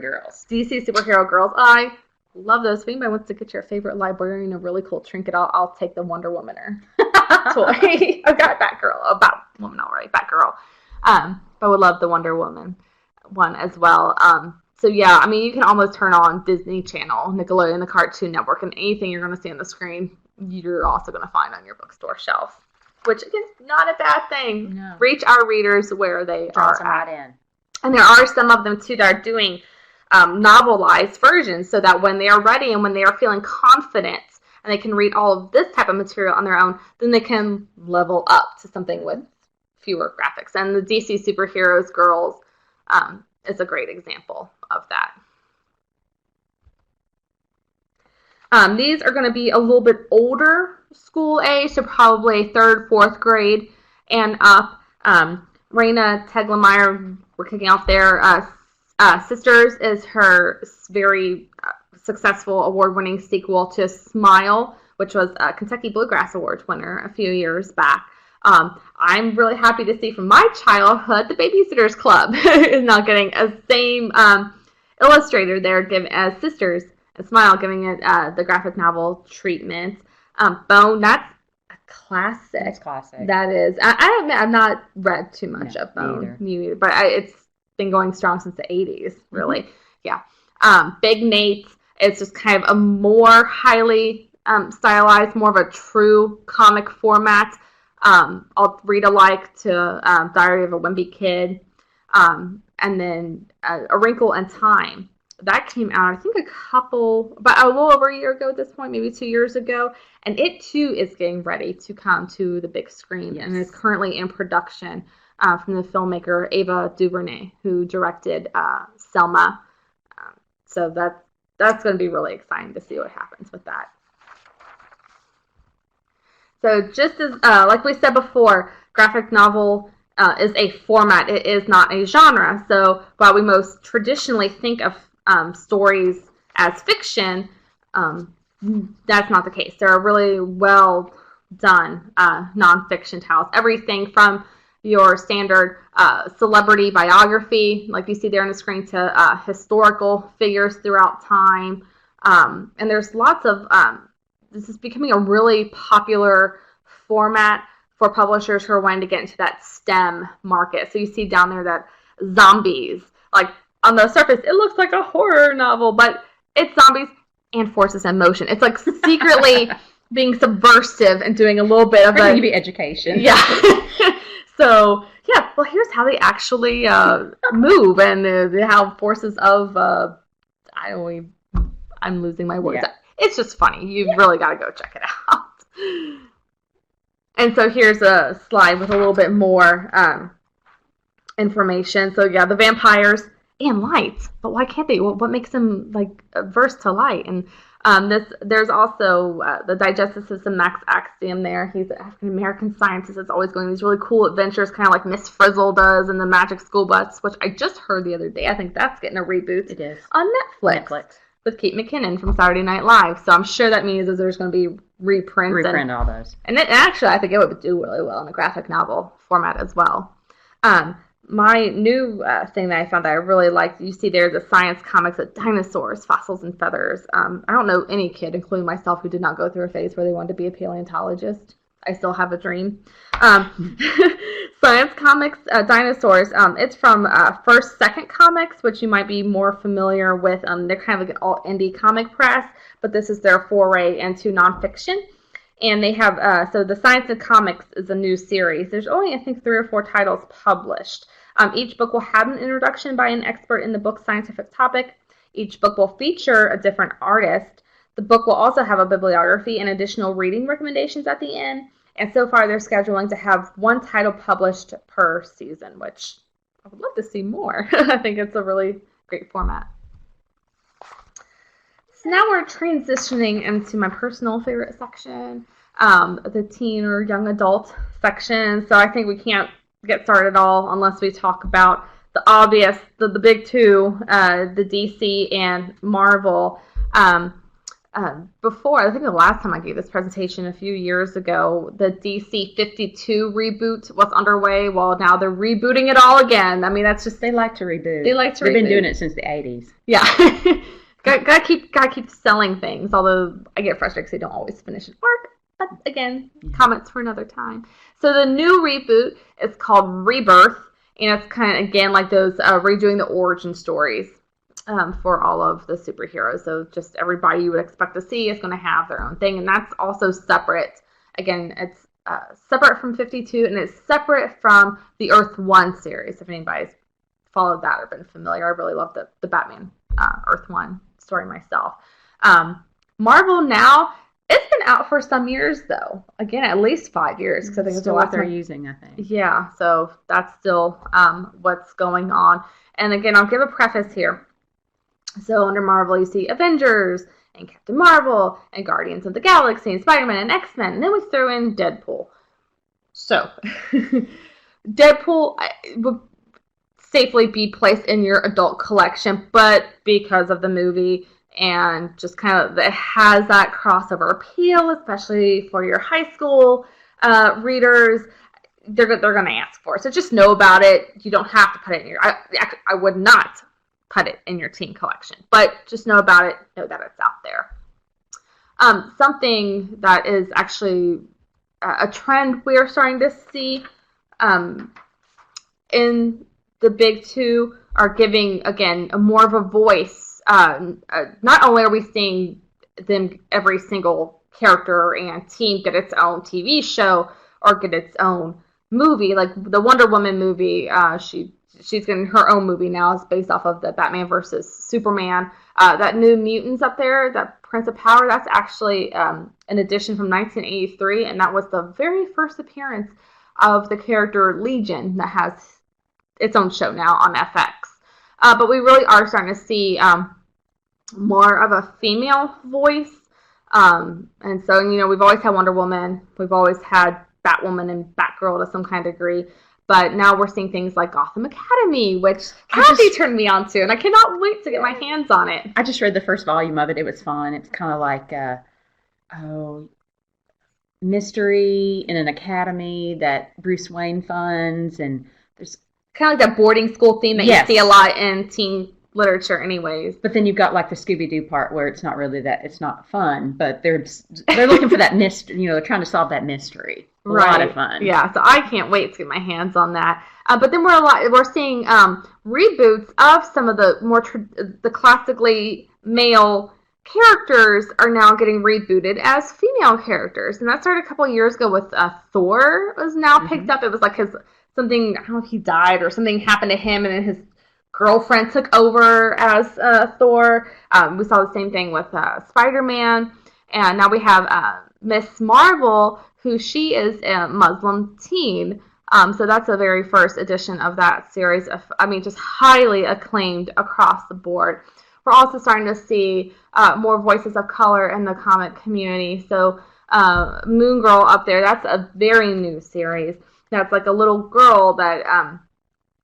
Girls. DC Superhero Girls. I love those. If anybody wants to get your favorite librarian a really cool trinket, I'll take the Wonder Womaner toy. I've got Batgirl. Oh, Batwoman already. Batgirl. But I would love the Wonder Woman one as well. So yeah, I mean, you can almost turn on Disney Channel, Nickelodeon, the Cartoon Network, and anything you're going to see on the screen, you're also going to find on your bookstore shelf, which again, not a bad thing. No. Reach our readers where they are at. In. And there are some of them too that are doing novelized versions, so that when they are ready and when they are feeling confident and they can read all of this type of material on their own, then they can level up to something with fewer graphics. And the DC Superheroes Girls is a great example of that. These are going to be a little bit older school age, so probably 3rd, 4th grade and up. Raina Teglemeier, we're kicking off there. Sisters is her very successful award-winning sequel to Smile, which was a Kentucky Bluegrass Awards winner a few years back. I'm really happy to see from my childhood, the Babysitters Club is now getting a same illustrator there as Sisters and Smile, giving it the graphic novel treatment. Bone, that's a classic. It's classic. That is. I admit I've not read too much of Bone. Me either. But it's been going strong since the 80s, really. Yeah. Big Nate, it's just kind of a more highly stylized, more of a true comic format. I'll read alike to Diary of a Wimpy Kid, and then A Wrinkle in Time. That came out, I think, about a little over a year ago at this point, maybe 2 years ago, and it too is getting ready to come to the big screen, and is currently in production from the filmmaker Ava DuVernay, who directed Selma. So that's going to be really exciting to see what happens with that. So just as, like we said before, graphic novel is a format. It is not a genre. So while we most traditionally think of stories as fiction, that's not the case. There are really well done nonfiction titles. Everything from your standard celebrity biography, like you see there on the screen, to historical figures throughout time. And there's lots of... this is becoming a really popular format for publishers who are wanting to get into that STEM market. So you see down there that zombies, like on the surface, it looks like a horror novel, but it's zombies and forces in motion. It's like secretly being subversive and doing a little bit of a... be education. Yeah. So, yeah, well, here's how they actually move and how forces of, I'm losing my words. Yeah. It's just funny. You've really got to go check it out. And so here's a slide with a little bit more information. So, yeah, the vampires and lights. But why can't they? Well, what makes them, like, averse to light? And there's also the digestive system Max Axiom there. He's an African-American scientist that's always going these really cool adventures, kind of like Miss Frizzle does in the Magic School Bus, which I just heard the other day. I think that's getting a reboot. It is. On Netflix. With Kate McKinnon from Saturday Night Live. So I'm sure that means that there's going to be reprints. Reprint all those. And actually, I think it would do really well in a graphic novel format as well. My new thing that I found that I really liked, you see there's a science comics of dinosaurs, fossils, and feathers. I don't know any kid, including myself, who did not go through a phase where they wanted to be a paleontologist. I still have a dream. Science comics, dinosaurs. It's from First Second Comics, which you might be more familiar with. They're kind of like an all-indie comic press, but this is their foray into nonfiction. And they have, so the Science and Comics is a new series. There's only, I think, 3 or 4 titles published. Each book will have an introduction by an expert in the book's scientific topic. Each book will feature a different artist. The book will also have a bibliography and additional reading recommendations at the end. And so far, they're scheduling to have 1 title published per season, which I would love to see more. I think it's a really great format. So now we're transitioning into my personal favorite section, the teen or young adult section. So I think we can't get started at all unless we talk about the obvious, the big two, the DC and Marvel. Before, I think the last time I gave this presentation a few years ago, the DC 52 reboot was underway. Well, now they're rebooting it all again. I mean, that's just... They like to reboot. They've been doing it since the 80s. Yeah. gotta keep selling things, although I get frustrated because they don't always finish an arc. But again, comments for another time. So the new reboot is called Rebirth, and it's kind of, again, like those redoing the origin stories. For all of the superheroes. So just everybody you would expect to see is going to have their own thing. And that's also separate. Again, it's separate from 52, and it's separate from the Earth 1 series. If anybody's followed that or been familiar, I really love the Batman Earth 1 story myself. Marvel now, it's been out for some years, though. Again, at least 5 years. Because I think it's still what they're using, I think. Yeah, so that's still what's going on. And again, I'll give a preface here. So under Marvel, you see Avengers and Captain Marvel and Guardians of the Galaxy and Spider-Man and X-Men. And then we throw in Deadpool. So, Deadpool would safely be placed in your adult collection, but because of the movie, and just kind of it has that crossover appeal, especially for your high school readers. They're going to ask for it. So just know about it. You don't have to put it in your... I would not put it in your teen collection, but just know about it. Know that it's out there. Something that is actually a trend we are starting to see in the big two are giving, again, more of a voice. Not only are we seeing them, every single character and team get its own TV show or get its own movie, like the Wonder Woman movie, she's getting her own movie now. It's based off of the Batman versus Superman. That New Mutants up there, that Prince of Power, that's actually an edition from 1983, and that was the very first appearance of the character Legion that has its own show now on FX. But we really are starting to see more of a female voice. And so, we've always had Wonder Woman. We've always had Batwoman and Batgirl to some kind of degree. But now we're seeing things like Gotham Academy, which Kathy turned me on to, and I cannot wait to get my hands on it. I just read the first volume of it. It was fun. It's kind of like mystery in an academy that Bruce Wayne funds, and there's kind of like that boarding school theme that you see a lot in teen literature anyways. But then you've got like the Scooby-Doo part where it's not really that, it's not fun, but they're looking for that mystery, they're trying to solve that mystery. A lot of fun. Yeah, so I can't wait to get my hands on that. But then we're seeing reboots of some of the more the classically male characters are now getting rebooted as female characters, and that started a couple of years ago with Thor was now picked up. It was like something, I don't know if he died or something happened to him, and then his girlfriend took over as Thor. We saw the same thing with Spider-Man, and now we have Miss Marvel, who she is a Muslim teen. So that's the very first edition of that series. Just highly acclaimed across the board. We're also starting to see more voices of color in the comic community. So Moon Girl up there, that's a very new series. That's like a little girl that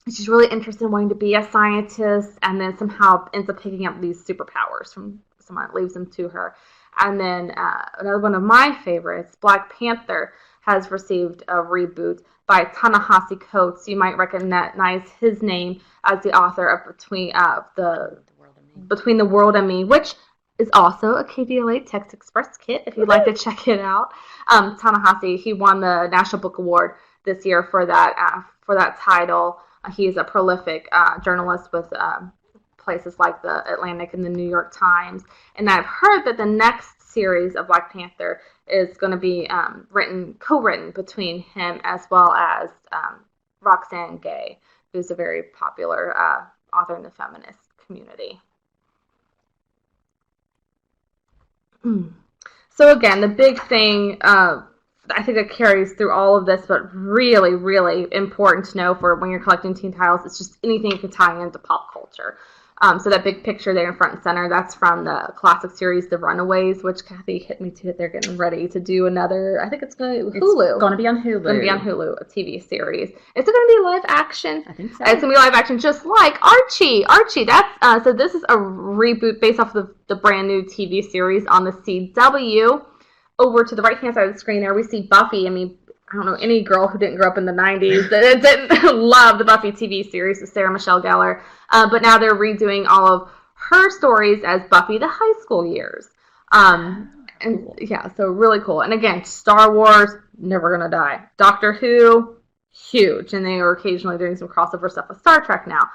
she's really interested in wanting to be a scientist, and then somehow ends up picking up these superpowers from someone that leaves them to her. And then another one of my favorites, Black Panther, has received a reboot by Ta-Nehisi Coates. You might recognize his name as the author of Between the World and Me, which is also a KDLA Text Express kit if you'd like to check it out. Ta-Nehisi, he won the National Book Award this year for that title. He is a prolific journalist with places like the Atlantic and the New York Times. And I've heard that the next series of Black Panther is going to be co-written between him as well as Roxane Gay, who's a very popular author in the feminist community. So again, the big thing I think that carries through all of this, but really, really important to know for when you're collecting teen titles, it's just anything you can tie into pop culture. So that big picture there in front and center, that's from the classic series, The Runaways, which Kathy hit me to. They're getting ready to do another, I think it's going to be Hulu. It's going to be on Hulu. It's going to be on Hulu, a TV series. Is it going to be live action? I think so. It's going to be live action just like Archie. That's, so this is a reboot based off of the brand new TV series on the CW. Over to the right-hand side of the screen there, we see Buffy. I don't know any girl who didn't grow up in the 90s that didn't love the Buffy TV series with Sarah Michelle Gellar. But now they're redoing all of her stories as Buffy the high school years. So really cool. And again, Star Wars, never gonna die. Doctor Who, huge. And they are occasionally doing some crossover stuff with Star Trek now.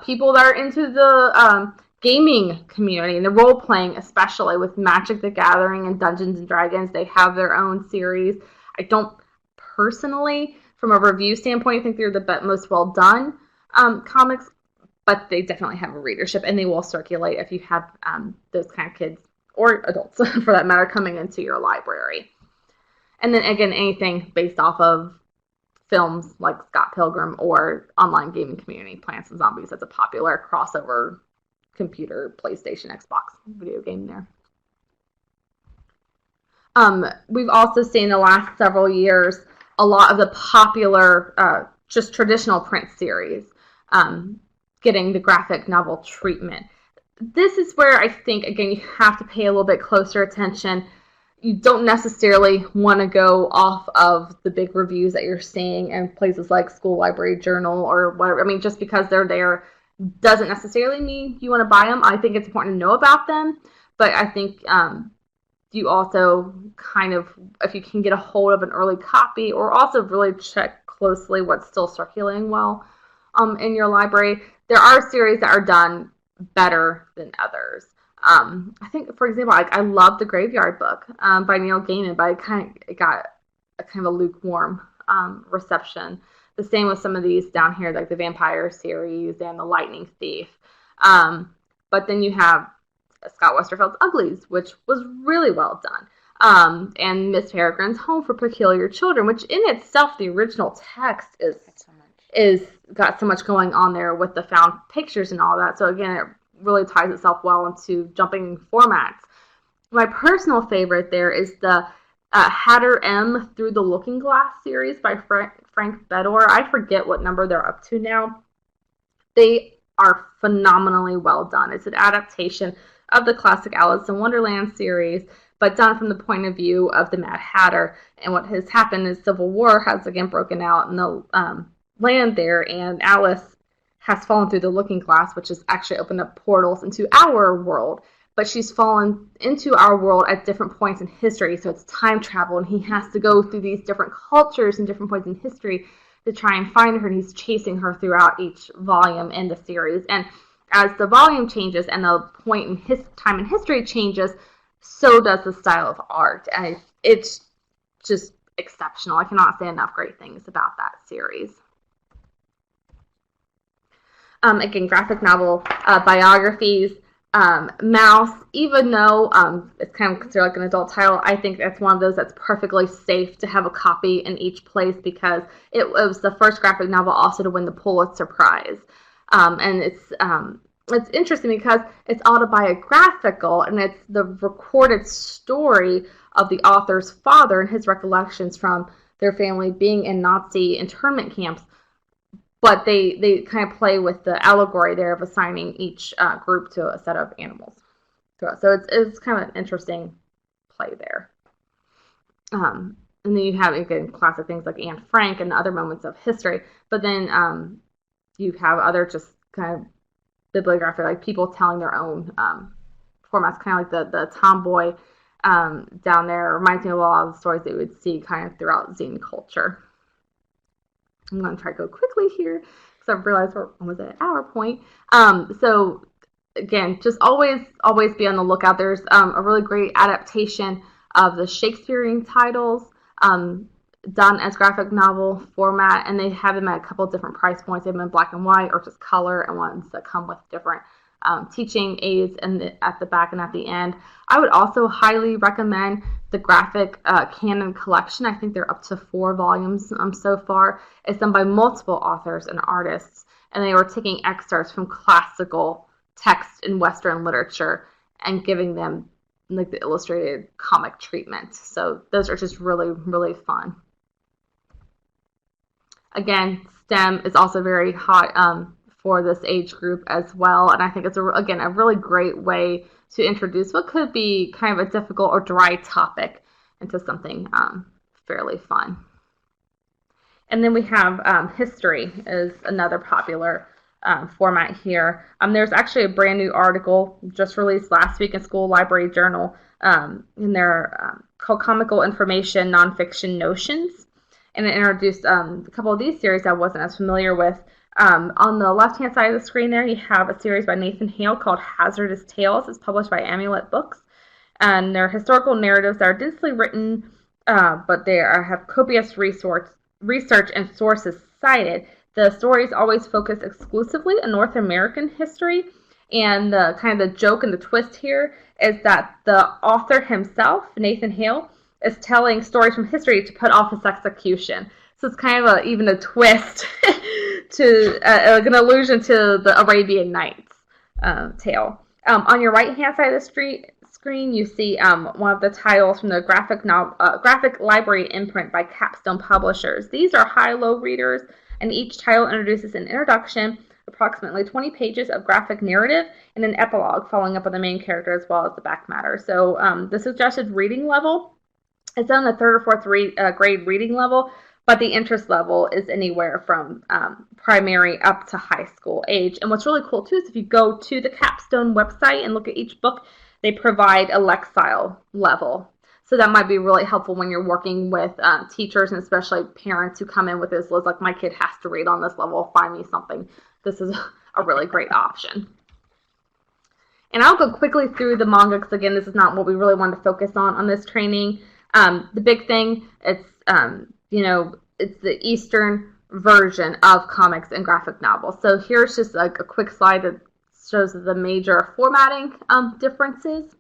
People that are into the gaming community and the role-playing, especially with Magic the Gathering and Dungeons and Dragons, they have their own series. I don't personally, from a review standpoint, I think they're the most well-done comics, but they definitely have a readership, and they will circulate if you have those kind of kids, or adults, for that matter, coming into your library. And then, again, anything based off of films like Scott Pilgrim or online gaming community, Plants and Zombies, that's a popular crossover computer, PlayStation, Xbox video game there. We've also seen the last several years a lot of the popular, just traditional print series getting the graphic novel treatment. this is where I think, again, you have to pay a little bit closer attention. You don't necessarily want to go off of the big reviews that you're seeing in places like School Library Journal or whatever. I mean, just because they're there doesn't necessarily mean you want to buy them. I think it's important to know about them, but I think you also kind of, if you can get a hold of an early copy, or also really check closely what's still circulating well in your library. There are series that are done better than others. I think, for example, I love the Graveyard Book by Neil Gaiman, but it got a kind of a lukewarm reception. The same with some of these down here, like the Vampire series and the Lightning Thief. But then you have Scott Westerfeld's Uglies, which was really well done. And Miss Peregrine's Home for Peculiar Children, which in itself, the original text is got so much going on there with the found pictures and all that. So again, it really ties itself well into jumping formats. My personal favorite there is the Hatter M Through the Looking Glass series by Frank Bedore. I forget what number they're up to now. They are phenomenally well done. It's an adaptation of the classic Alice in Wonderland series, but done from the point of view of the Mad Hatter. And what has happened is Civil War has again broken out in the land there, and Alice has fallen through the looking glass, which has actually opened up portals into our world. But she's fallen into our world at different points in history, so it's time travel, and he has to go through these different cultures and different points in history to try and find her, and he's chasing her throughout each volume in the series. And as the volume changes and the point in his time in history changes, so does the style of art. And it's just exceptional. I cannot say enough great things about that series. Again, graphic novel biographies. Mouse, even though it's kind of considered like an adult title, I think that's one of those that's perfectly safe to have a copy in each place, because it was the first graphic novel also to win the Pulitzer Prize. And it's interesting because it's autobiographical, and it's the recorded story of the author's father and his recollections from their family being in Nazi internment camps. But they kind of play with the allegory there of assigning each group to a set of animals. So it's kind of an interesting play there. And then you have, again, classic things like Anne Frank and other moments of history. But then you have other just kind of bibliography, like people telling their own formats, kind of like the tomboy down there. Reminds me of a lot of the stories that you would see kind of throughout zine culture. I'm going to try to go quickly here because I've realized we're almost at an hour point. So again, just always be on the lookout. There's a really great adaptation of the Shakespearean titles done as graphic novel format, and they have them at a couple of different price points. They have them in black and white or just color, and ones that come with different teaching aids at the back and at the end. I would also highly recommend the graphic canon collection. I think they're up to 4 volumes so far. It's done by multiple authors and artists, and they were taking excerpts from classical text in Western literature and giving them like the illustrated comic treatment. So those are just really, really fun. Again, STEM is also very hot for this age group as well, and I think it's again a really great way to introduce what could be kind of a difficult or dry topic into something fairly fun. And then we have history is another popular format here. There's actually a brand new article just released last week in School Library Journal in their called Comical Information Nonfiction Notions, and it introduced a couple of these series I wasn't as familiar with. On the left-hand side of the screen there, you have a series by Nathan Hale called Hazardous Tales. It's published by Amulet Books, and they're historical narratives that are densely written, but they have copious research and sources cited. The stories always focus exclusively on North American history, and the kind of the joke and the twist here is that the author himself, Nathan Hale, is telling stories from history to put off his execution. So it's kind of even a twist to an allusion to the Arabian Nights tale. On your right-hand side of the screen, you see one of the titles from the graphic library imprint by Capstone Publishers. These are high-low readers, and each title introduces an introduction, a approximately 20 pages of graphic narrative and an epilogue following up on the main character as well as the back matter. So the suggested reading level is on the 3rd or 4th grade reading level, but the interest level is anywhere from primary up to high school age. And what's really cool too is if you go to the Capstone website and look at each book, they provide a Lexile level. So that might be really helpful when you're working with teachers and especially parents who come in with this list, like my kid has to read on this level, find me something. This is a really great option. And I'll go quickly through the manga because again, this is not what we really want to focus on this training. The big thing, it's it's the Eastern version of comics and graphic novels. So here's just like a quick slide that shows the major formatting differences.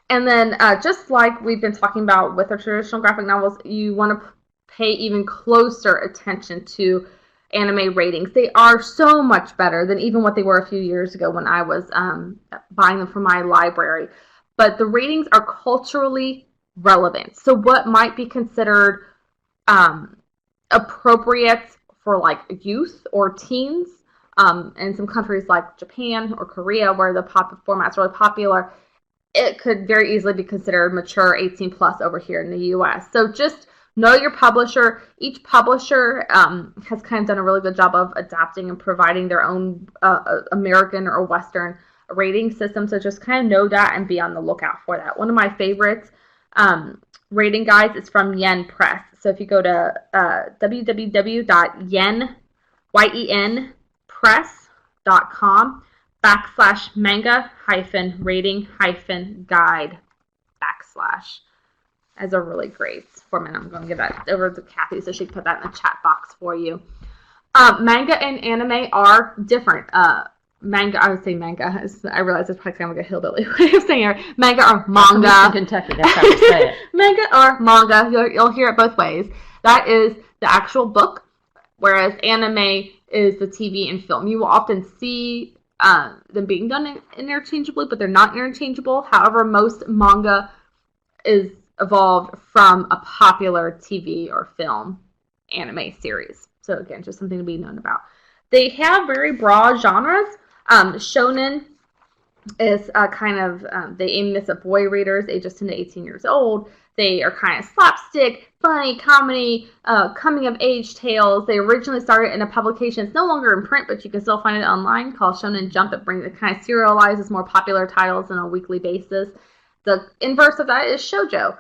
And then just like we've been talking about with our traditional graphic novels, you want to pay even closer attention to anime ratings. They are so much better than even what they were a few years ago when I was buying them from my library. But the ratings are culturally relevant. So what might be considered appropriate for like youth or teens in some countries like Japan or Korea where the format's really popular, it could very easily be considered mature 18 plus over here in the US. So just know your publisher. Each publisher has kind of done a really good job of adapting and providing their own American or Western rating system. So just kind of know that and be on the lookout for that. One of my favorites rating guides is from Yen Press. So if you go to www.yenpress.com/manga-rating-guide/ as a really great format. I'm going to give that over to Kathy so she can put that in the chat box for you. Manga and anime are different. Manga, I would say manga. I realize it's probably kind of like a hillbilly way of saying it. Manga or manga. In Kentucky, that's how you say it. Manga or manga. You'll hear it both ways. That is the actual book, whereas anime is the TV and film. You will often see them being done interchangeably, but they're not interchangeable. However, most manga is evolved from a popular TV or film anime series. So again, just something to be known about. They have very broad genres. Shonen is they aim this at boy readers ages 10 to 18 years old. They are kind of slapstick, funny, comedy, coming of age tales. They originally started in a publication. It's no longer in print, but you can still find it online called Shonen Jump. It kind of serializes more popular titles on a weekly basis. The inverse of that is shoujo,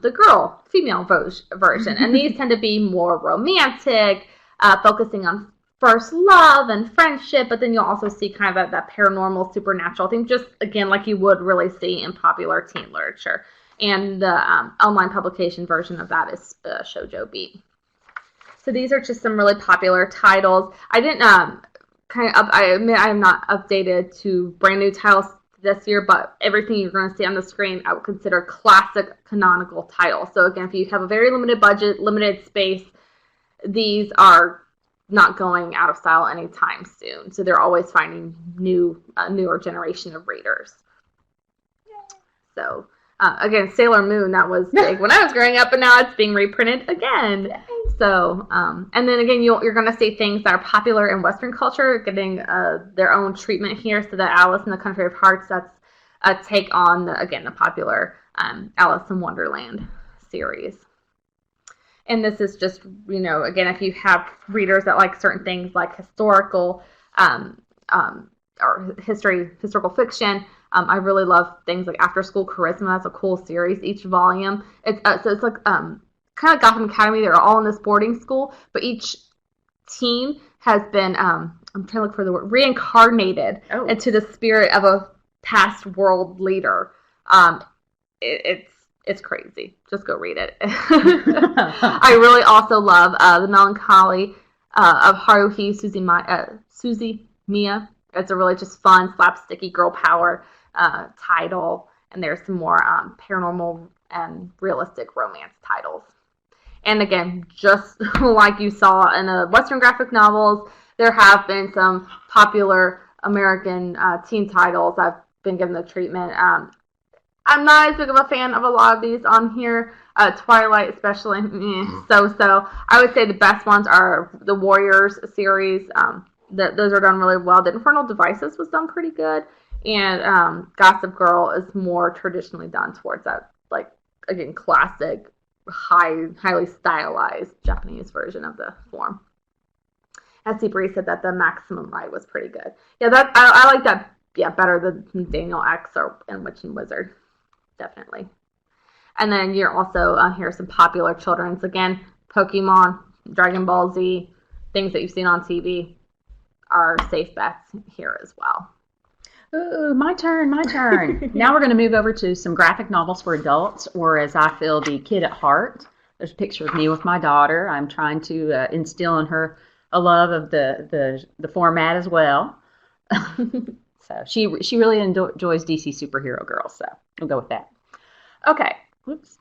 the girl, female version. And these tend to be more romantic, focusing on first love and friendship, but then you'll also see kind of that paranormal, supernatural thing, just again like you would really see in popular teen literature. And the online publication version of that is Shoujo Beat. So these are just some really popular titles. I didn't I admit I am not updated to brand new titles this year, but everything you're going to see on the screen I would consider classic canonical titles. So again, if you have a very limited budget, limited space, these are not going out of style anytime soon. So they're always finding newer generation of readers. So again, Sailor Moon, that was big when I was growing up, but now it's being reprinted again. So, and then again, you're going to see things that are popular in Western culture getting their own treatment here. So that Alice in the Country of Hearts, that's a take on the popular Alice in Wonderland series. And this is just, again, if you have readers that like certain things like historical or historical fiction, I really love things like After School Charisma. That's a cool series, each volume. It's like kind of Gotham Academy. They're all in this boarding school, but each team has been, I'm trying to look for the word, reincarnated into the spirit of a past world leader. It's crazy. Just go read it. I really also love The Melancholy of Haruhi Suzumiya. It's a really just fun, slapsticky girl power title. And there's some more paranormal and realistic romance titles. And again, just like you saw in the Western graphic novels, there have been some popular American teen titles that have been given the treatment. I'm not as big of a fan of a lot of these on here. Twilight, especially, so. I would say the best ones are the Warriors series. Those are done really well. The Infernal Devices was done pretty good, and Gossip Girl is more traditionally done towards that, like, again, classic, highly stylized Japanese version of the form. As Bree said that the Maximum Ride was pretty good. Yeah, that I like that. Yeah, better than Daniel X or and Witch and Wizard, definitely. And then you're also here are some popular children's again. Pokemon, Dragon Ball Z, things that you've seen on TV are safe bets here as well. Ooh, my turn. Now we're going to move over to some graphic novels for adults, or as I feel, the kid at heart. There's a picture of me with my daughter. I'm trying to instill in her a love of the format as well. So she really enjoys DC superhero girls, so we'll go with that. Okay. Whoops.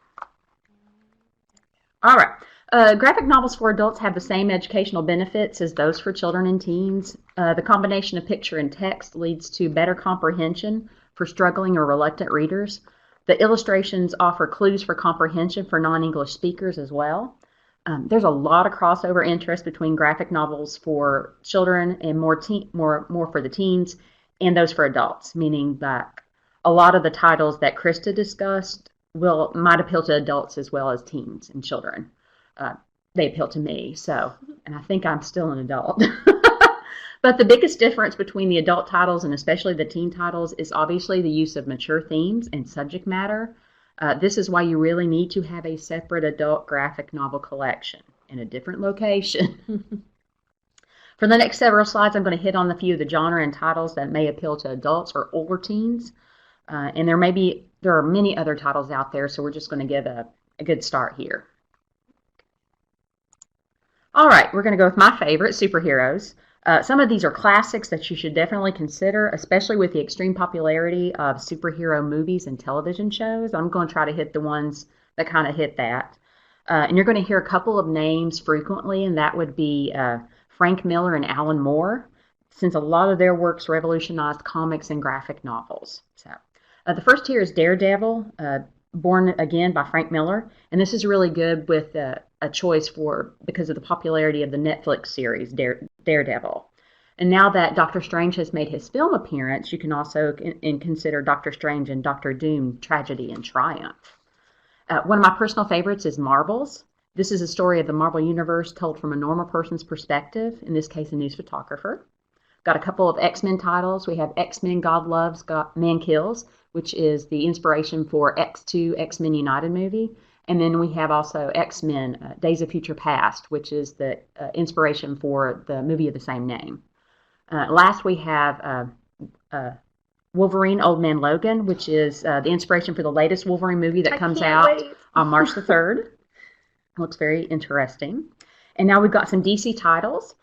All right. Graphic novels for adults have the same educational benefits as those for children and teens. The combination of picture and text leads to better comprehension for struggling or reluctant readers. The illustrations offer clues for comprehension for non-English speakers as well. There's a lot of crossover interest between graphic novels for children and more for the teens and those for adults, meaning that a lot of the titles that Krista discussed might appeal to adults as well as teens and children. They appeal to me, and I think I'm still an adult. But the biggest difference between the adult titles and especially the teen titles is obviously the use of mature themes and subject matter. This is why you really need to have a separate adult graphic novel collection in a different location. For the next several slides, I'm going to hit on a few of the genre and titles that may appeal to adults or older teens. And there are many other titles out there, so we're just going to give a good start here. All right, we're going to go with my favorite, superheroes. Some of these are classics that you should definitely consider, especially with the extreme popularity of superhero movies and television shows. I'm going to try to hit the ones that kind of hit that. And you're going to hear a couple of names frequently, and that would be Frank Miller and Alan Moore, since a lot of their works revolutionized comics and graphic novels. So, the first here is Daredevil, Born Again by Frank Miller, and this is really good with a choice because of the popularity of the Netflix series Daredevil. And now that Doctor Strange has made his film appearance, you can also consider Doctor Strange and Doctor Doom: Tragedy and Triumph. One of my personal favorites is Marvels. This is a story of the Marvel Universe told from a normal person's perspective, in this case a news photographer. Got a couple of X-Men titles. We have X-Men God Loves, Man Kills, which is the inspiration for X2 X-Men United movie. And then we have also X-Men Days of Future Past, which is the inspiration for the movie of the same name. Last we have Wolverine Old Man Logan, which is the inspiration for the latest Wolverine movie that comes out on March the 3rd. Looks very interesting. And now we've got some DC titles.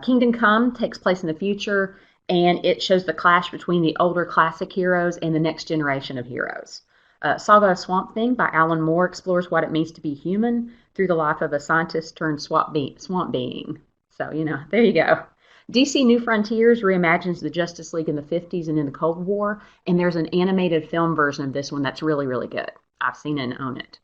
Kingdom Come takes place in the future, and it shows the clash between the older classic heroes and the next generation of heroes. Saga of Swamp Thing by Alan Moore explores what it means to be human through the life of a scientist turned swamp being. So, there you go. DC New Frontiers reimagines the Justice League in the 50s and in the Cold War, and there's an animated film version of this one that's really, really good. I've seen it and own it.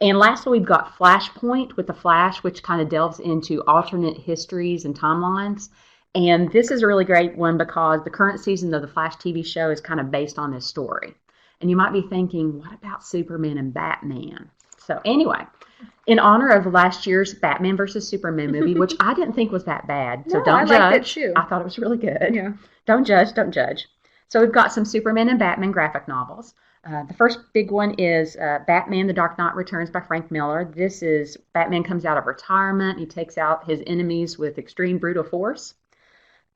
And lastly, we've got Flashpoint with The Flash, which kind of delves into alternate histories and timelines. And this is a really great one because the current season of the Flash TV show is kind of based on this story. And you might be thinking, what about Superman and Batman? So anyway, in honor of last year's Batman versus Superman movie, which I didn't think was that bad. So don't judge. I liked it too. I thought it was really good. Yeah. Don't judge. So we've got some Superman and Batman graphic novels. The first big one is Batman: The Dark Knight Returns by Frank Miller. This is Batman comes out of retirement. He takes out his enemies with extreme brutal force.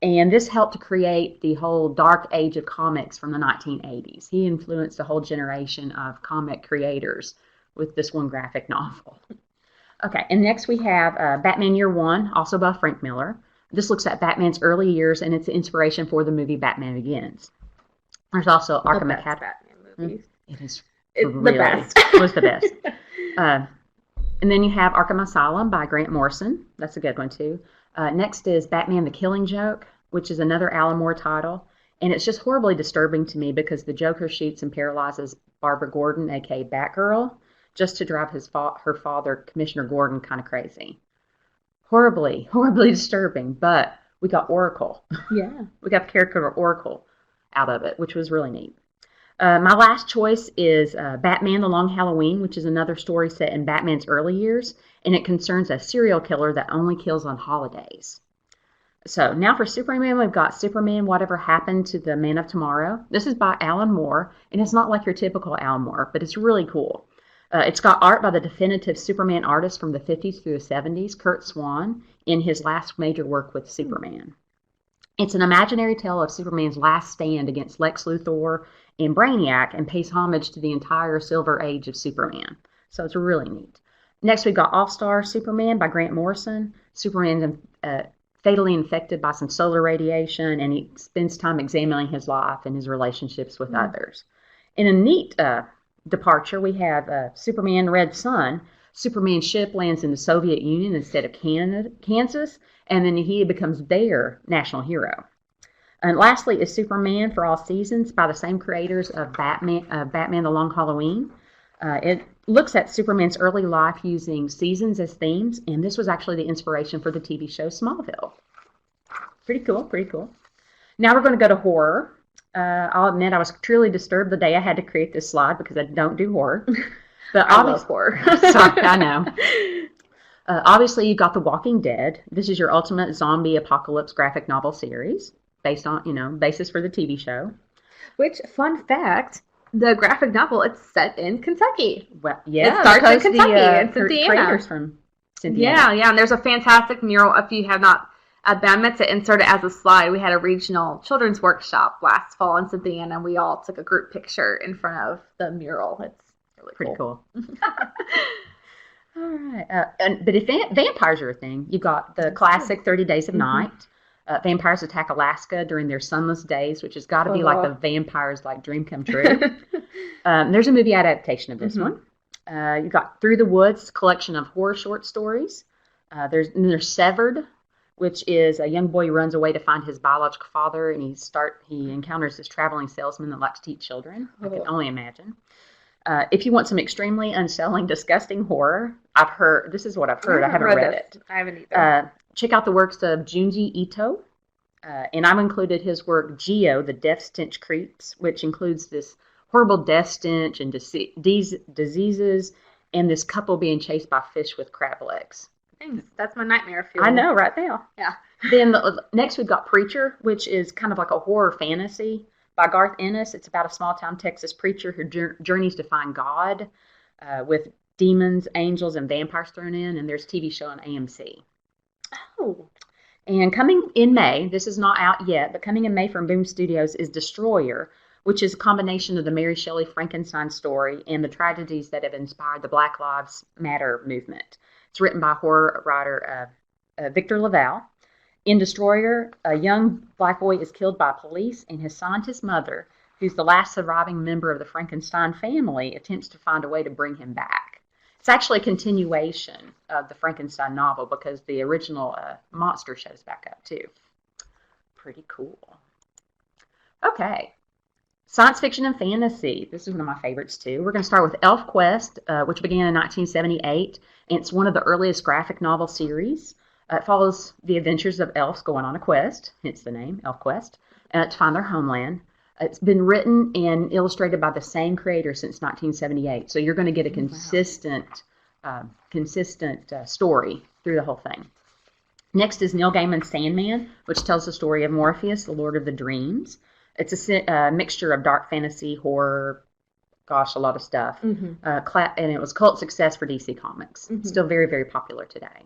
And this helped to create the whole dark age of comics from the 1980s. He influenced a whole generation of comic creators with this one graphic novel. Okay, and next we have Batman Year One, also by Frank Miller. This looks at Batman's early years, and it's the inspiration for the movie Batman Begins. There's also Arkham Academy. Movies. It is the best. It was the best. And then you have Arkham Asylum by Grant Morrison. That's a good one too. Next is Batman: The Killing Joke, which is another Alan Moore title. And it's just horribly disturbing to me because the Joker shoots and paralyzes Barbara Gordon, aka Batgirl, just to drive her father, Commissioner Gordon, kind of crazy. Horribly, horribly disturbing. But we got Oracle. Yeah. We got the character of Oracle out of it, which was really neat. My last choice is Batman The Long Halloween, which is another story set in Batman's early years, and it concerns a serial killer that only kills on holidays. So now for Superman, we've got Superman Whatever Happened to the Man of Tomorrow. This is by Alan Moore, and it's not like your typical Alan Moore, but it's really cool. It's got art by the definitive Superman artist from the 50s through the 70s, Kurt Swan, in his last major work with Superman. It's an imaginary tale of Superman's last stand against Lex Luthor and Brainiac and pays homage to the entire Silver Age of Superman. So it's really neat. Next, we've got All-Star Superman by Grant Morrison. Superman's fatally infected by some solar radiation, and he spends time examining his life and his relationships with others. In a neat departure, we have Superman Red Sun. Superman's ship lands in the Soviet Union instead of Kansas, and then he becomes their national hero. And lastly is Superman for All Seasons by the same creators of Batman The Long Halloween. It looks at Superman's early life using seasons as themes, and this was actually the inspiration for the TV show Smallville. Pretty cool, pretty cool. Now we're going to go to horror. I'll admit I was truly disturbed the day I had to create this slide because I don't do horror. But I love horror. Sorry, I know. Obviously, you got The Walking Dead. This is your ultimate zombie apocalypse graphic novel series based on, basis for the TV show. Which, fun fact, the graphic novel, it's set in Kentucky. Well, yeah. It starts in Kentucky. It's Indiana. Creators from Indiana. Yeah, and there's a fantastic mural. If you have not been, I meant to insert it as a slide. We had a regional children's workshop last fall in Indiana, and we all took a group picture in front of the mural. It's really pretty cool. All right. But if vampires are a thing, you got the classic 30 Days of Night. Vampires attack Alaska during their sunless days, which has got to be like the vampires' dream come true. There's a movie adaptation of this one. You got Through the Woods, collection of horror short stories. There's Severed, which is a young boy who runs away to find his biological father, and he encounters this traveling salesman that likes to eat children. I can only imagine. If you want some extremely unsettling, disgusting horror, this is what I've heard. I haven't read it. I haven't either. Check out the works of Junji Ito. And I've included his work, Geo, The Death Stench Creeps, which includes this horrible death stench and diseases, and this couple being chased by fish with crab legs. Thanks. That's my nightmare feeling. I know, right now. Yeah. Then next we've got Preacher, which is kind of like a horror fantasy by Garth Ennis. It's about a small-town Texas preacher who journeys to find God with demons, angels, and vampires thrown in, and there's a TV show on AMC. Oh. And coming in May, this is not out yet, but coming in May from Boom Studios is Destroyer, which is a combination of the Mary Shelley Frankenstein story and the tragedies that have inspired the Black Lives Matter movement. It's written by horror writer Victor LaValle. In Destroyer, a young black boy is killed by police, and his scientist mother, who's the last surviving member of the Frankenstein family, attempts to find a way to bring him back. It's actually a continuation of the Frankenstein novel because the original monster shows back up too. Pretty cool. Okay. Science fiction and fantasy. This is one of my favorites too. We're going to start with Elf Quest, which began in 1978. And it's one of the earliest graphic novel series. It follows the adventures of elves going on a quest, hence the name, Elf Quest, to find their homeland. It's been written and illustrated by the same creator since 1978. So you're going to get a consistent story through the whole thing. Next is Neil Gaiman's Sandman, which tells the story of Morpheus, the Lord of the Dreams. It's a mixture of dark fantasy, horror, a lot of stuff. And it was a cult success for DC Comics. Still very, very popular today.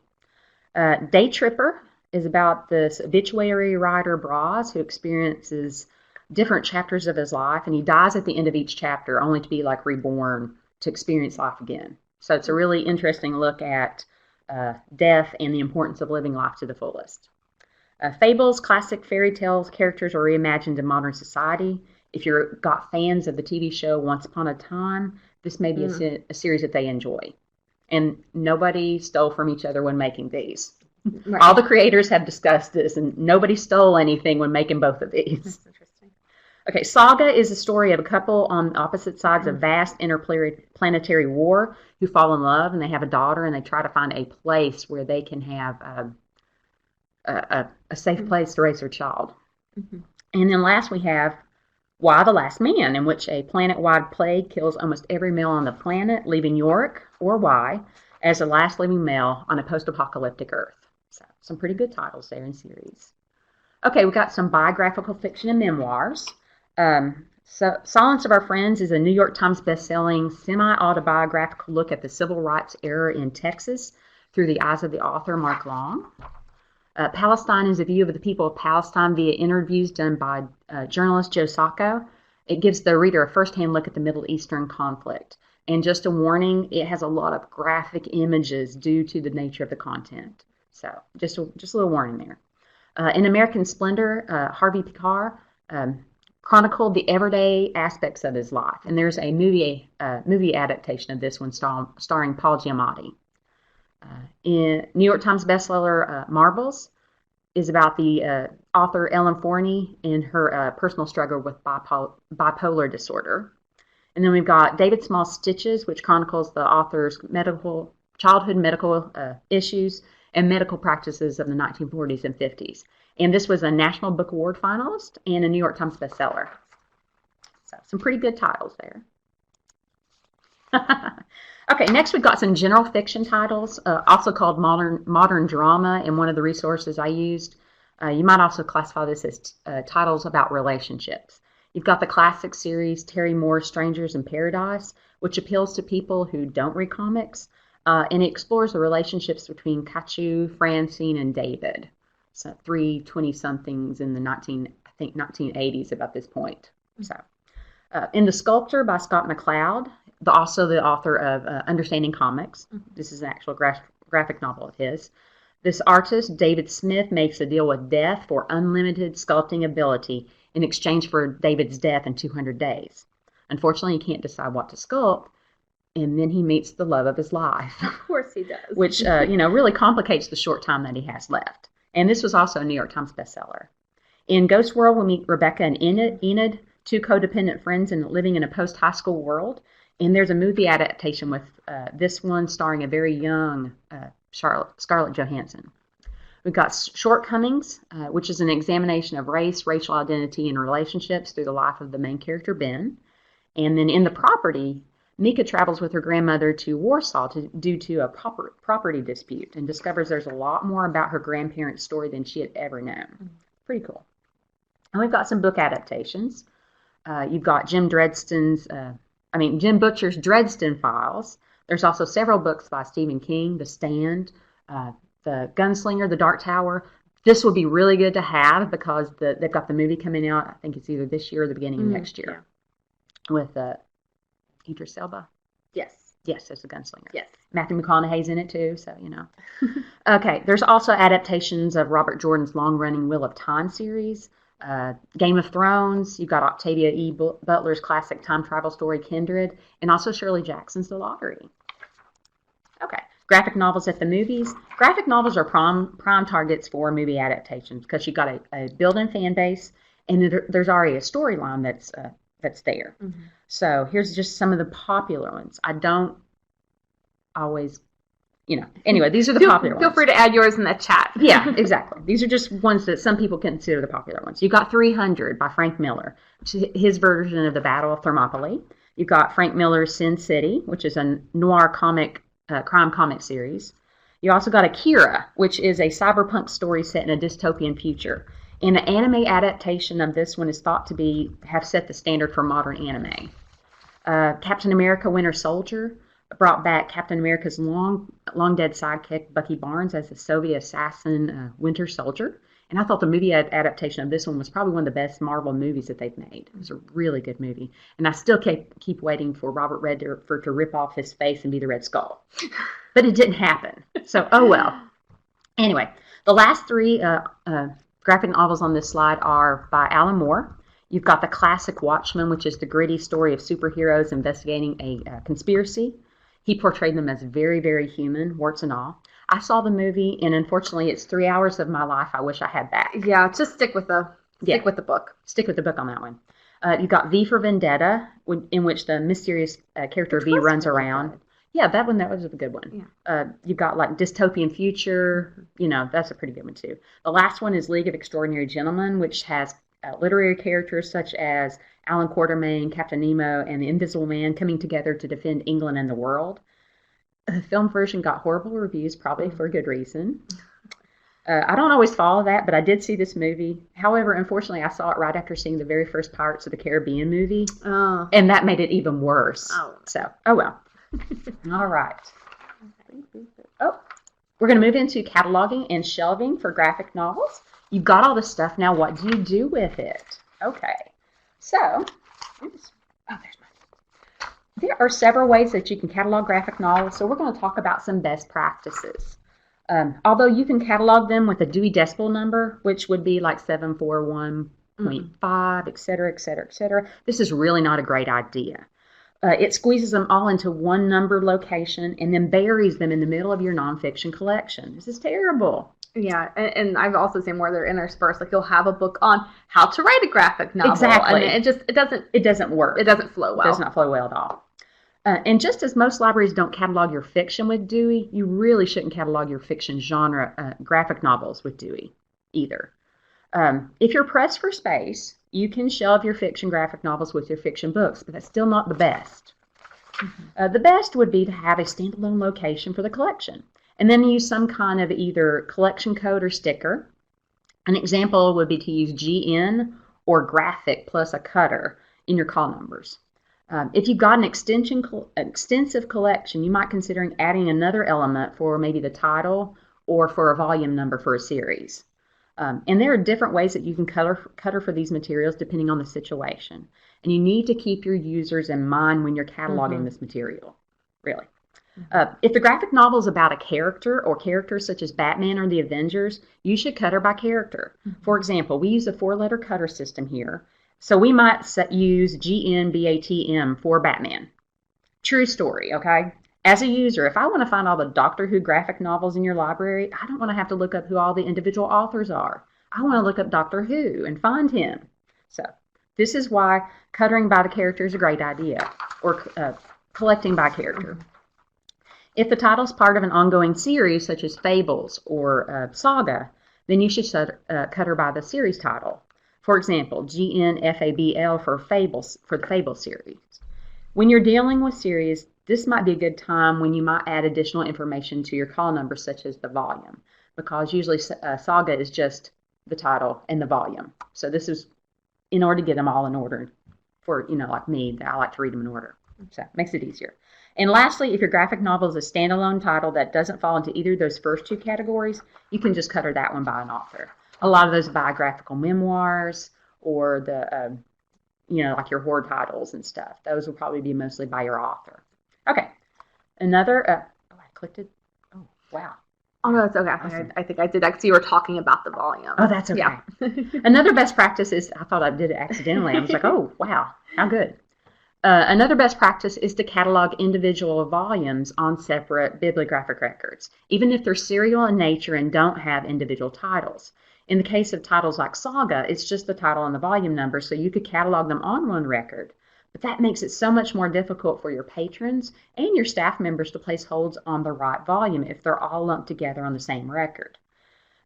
Day Tripper is about this obituary writer, Braz, who experiences different chapters of his life, and he dies at the end of each chapter only to be reborn to experience life again. So it's a really interesting look at death and the importance of living life to the fullest. Fables, classic fairy tales, characters are reimagined in modern society. If you've got fans of the TV show Once Upon a Time, this may be a series that they enjoy. And nobody stole from each other when making these. Right. All the creators have discussed this, and nobody stole anything when making both of these. That's interesting. Okay, Saga is the story of a couple on opposite sides of vast interplanetary war who fall in love, and they have a daughter, and they try to find a place where they can have a safe place to raise their child. And then last we have Y, the Last Man, in which a planet-wide plague kills almost every male on the planet, leaving Yorick, or Y, as the last living male on a post-apocalyptic Earth. So some pretty good titles there in series. Okay, we got some biographical fiction and memoirs. Silence of Our Friends is a New York Times best-selling semi-autobiographical look at the civil rights era in Texas through the eyes of the author, Mark Long. Palestine is a view of the people of Palestine via interviews done by journalist Joe Sacco. It gives the reader a first-hand look at the Middle Eastern conflict. And just a warning, it has a lot of graphic images due to the nature of the content. So just a little warning there. In American Splendor, Harvey Pekar chronicled the everyday aspects of his life. And there's a movie adaptation of this one starring Paul Giamatti. In New York Times bestseller Marbles is about the author Ellen Forney and her personal struggle with bipolar disorder. And then we've got David Small's Stitches, which chronicles the author's childhood medical issues and medical practices of the 1940s and 50s. And this was a National Book Award finalist and a New York Times bestseller. So some pretty good titles there. Okay, next we've got some general fiction titles, also called modern drama, and one of the resources I used. You might also classify this as titles about relationships. You've got the classic series Terry Moore's Strangers in Paradise, which appeals to people who don't read comics, and it explores the relationships between Kachu, Francine, and David. So 3 20-somethings in the 1980s about this point. So, in The Sculptor by Scott McCloud, also the author of Understanding Comics. This is an actual graphic novel of his. This artist, David Smith, makes a deal with death for unlimited sculpting ability in exchange for David's death in 200 days. Unfortunately, he can't decide what to sculpt, and then he meets the love of his life. Of course he does. Which, really complicates the short time that he has left. And this was also a New York Times bestseller. In Ghost World, we meet Rebecca and Enid, two codependent friends and living in a post-high school world. And there's a movie adaptation with this one starring a very young Scarlett Johansson. We've got Shortcomings, which is an examination of race, racial identity, and relationships through the life of the main character, Ben. And then in The Property, Mika travels with her grandmother to Warsaw due to a property dispute and discovers there's a lot more about her grandparents' story than she had ever known. Pretty cool. And we've got some book adaptations. You've got Jim Butcher's Dresden Files. There's also several books by Stephen King, The Stand, The Gunslinger, The Dark Tower. This would be really good to have because they've got the movie coming out. I think it's either this year or the beginning of next year. Yeah. With Idris Elba. Yes. Yes, there's The Gunslinger. Yes. Matthew McConaughey's in it too, so you know. Okay, there's also adaptations of Robert Jordan's long-running Wheel of Time series. Game of Thrones, you've got Octavia E. Butler's classic time travel story Kindred, and also Shirley Jackson's The Lottery. Okay, graphic novels at the movies. Graphic novels are prime targets for movie adaptations because you've got a built-in fan base, and there's already a storyline that's there. Mm-hmm. So here's just some of the popular ones. I don't always... anyway, these are the popular ones. Feel free to add yours in the chat. Yeah, exactly. These are just ones that some people consider the popular ones. You've got 300 by Frank Miller, which is his version of the Battle of Thermopylae. You've got Frank Miller's Sin City, which is a noir crime comic series. You also got Akira, which is a cyberpunk story set in a dystopian future. And the anime adaptation of this one is thought to have set the standard for modern anime. Captain America Winter Soldier brought back Captain America's long dead sidekick, Bucky Barnes, as the Soviet assassin Winter Soldier. And I thought the movie adaptation of this one was probably one of the best Marvel movies that they've made. It was a really good movie. And I still keep waiting for Robert Redford to rip off his face and be the Red Skull. But it didn't happen. So, oh well. Anyway, the last three graphic novels on this slide are by Alan Moore. You've got the classic Watchmen, which is the gritty story of superheroes investigating a conspiracy. He portrayed them as very, very human, warts and all. I saw the movie, and unfortunately, it's 3 hours of my life I wish I had back. Yeah, just stick with the book. Stick with the book on that one. You got V for Vendetta, in which the mysterious character Which V was runs really around. good. Yeah, that was a good one. Yeah. You've got like Dystopian Future, that's a pretty good one too. The last one is League of Extraordinary Gentlemen, which has literary characters such as Alan Quatermain, Captain Nemo, and the Invisible Man coming together to defend England and the world. The film version got horrible reviews, probably for a good reason. I don't always follow that, but I did see this movie. However, unfortunately, I saw it right after seeing the very first Pirates of the Caribbean movie, and that made it even worse. So, oh well. All right. Oh, we're going to move into cataloging and shelving for graphic novels. You've got all this stuff. Now, what do you do with it? Okay. So, there are several ways that you can catalog graphic novels, so we're going to talk about some best practices. Although you can catalog them with a Dewey Decimal number, which would be like 741.5, et cetera, et cetera, et cetera, this is really not a great idea. It squeezes them all into one number location and then buries them in the middle of your nonfiction collection. This is terrible. Yeah, and I've also seen where they're interspersed. Like you'll have a book on how to write a graphic novel. Exactly. And it doesn't work. It doesn't flow well. It does not flow well at all. And just as most libraries don't catalog your fiction with Dewey, you really shouldn't catalog your fiction genre graphic novels with Dewey either. If you're pressed for space, you can shelve your fiction graphic novels with your fiction books, but that's still not the best. The best would be to have a standalone location for the collection, and then use some kind of either collection code or sticker. An example would be to use GN or graphic plus a cutter in your call numbers. If you've got an extensive collection, you might consider adding another element for maybe the title or for a volume number for a series. And there are different ways that you can cutter for these materials depending on the situation. And you need to keep your users in mind when you're cataloging this material, really. If the graphic novel is about a character or characters such as Batman or the Avengers, you should cutter by character. For example, we use a 4-letter cutter system here. So we might use GNBATM for Batman. True story, okay? As a user, if I want to find all the Doctor Who graphic novels in your library, I don't want to have to look up who all the individual authors are. I want to look up Doctor Who and find him. So this is why cuttering by the character is a great idea, or collecting by character. If the title is part of an ongoing series, such as Fables or Saga, then you should cutter by the series title. For example, GNFABL for Fables, for the Fable series. When you're dealing with series, this might be a good time when you might add additional information to your call number, such as the volume, because usually Saga is just the title and the volume. So this is in order to get them all in order for, like me, I like to read them in order. So it makes it easier. And lastly, if your graphic novel is a standalone title that doesn't fall into either of those first two categories, you can just cutter that one by an author. A lot of those biographical memoirs or the, like your horror titles and stuff. Those will probably be mostly by your author. Okay. Another, I clicked it. Oh, wow. Oh, no, it's okay. Awesome. I think I did that because you were talking about the volume. Oh, that's okay. Yeah. Another best practice is, I thought I did it accidentally. I was like, oh, wow, how good. Another best practice is to catalog individual volumes on separate bibliographic records, even if they're serial in nature and don't have individual titles. In the case of titles like Saga, it's just the title and the volume number, so you could catalog them on one record. But that makes it so much more difficult for your patrons and your staff members to place holds on the right volume if they're all lumped together on the same record.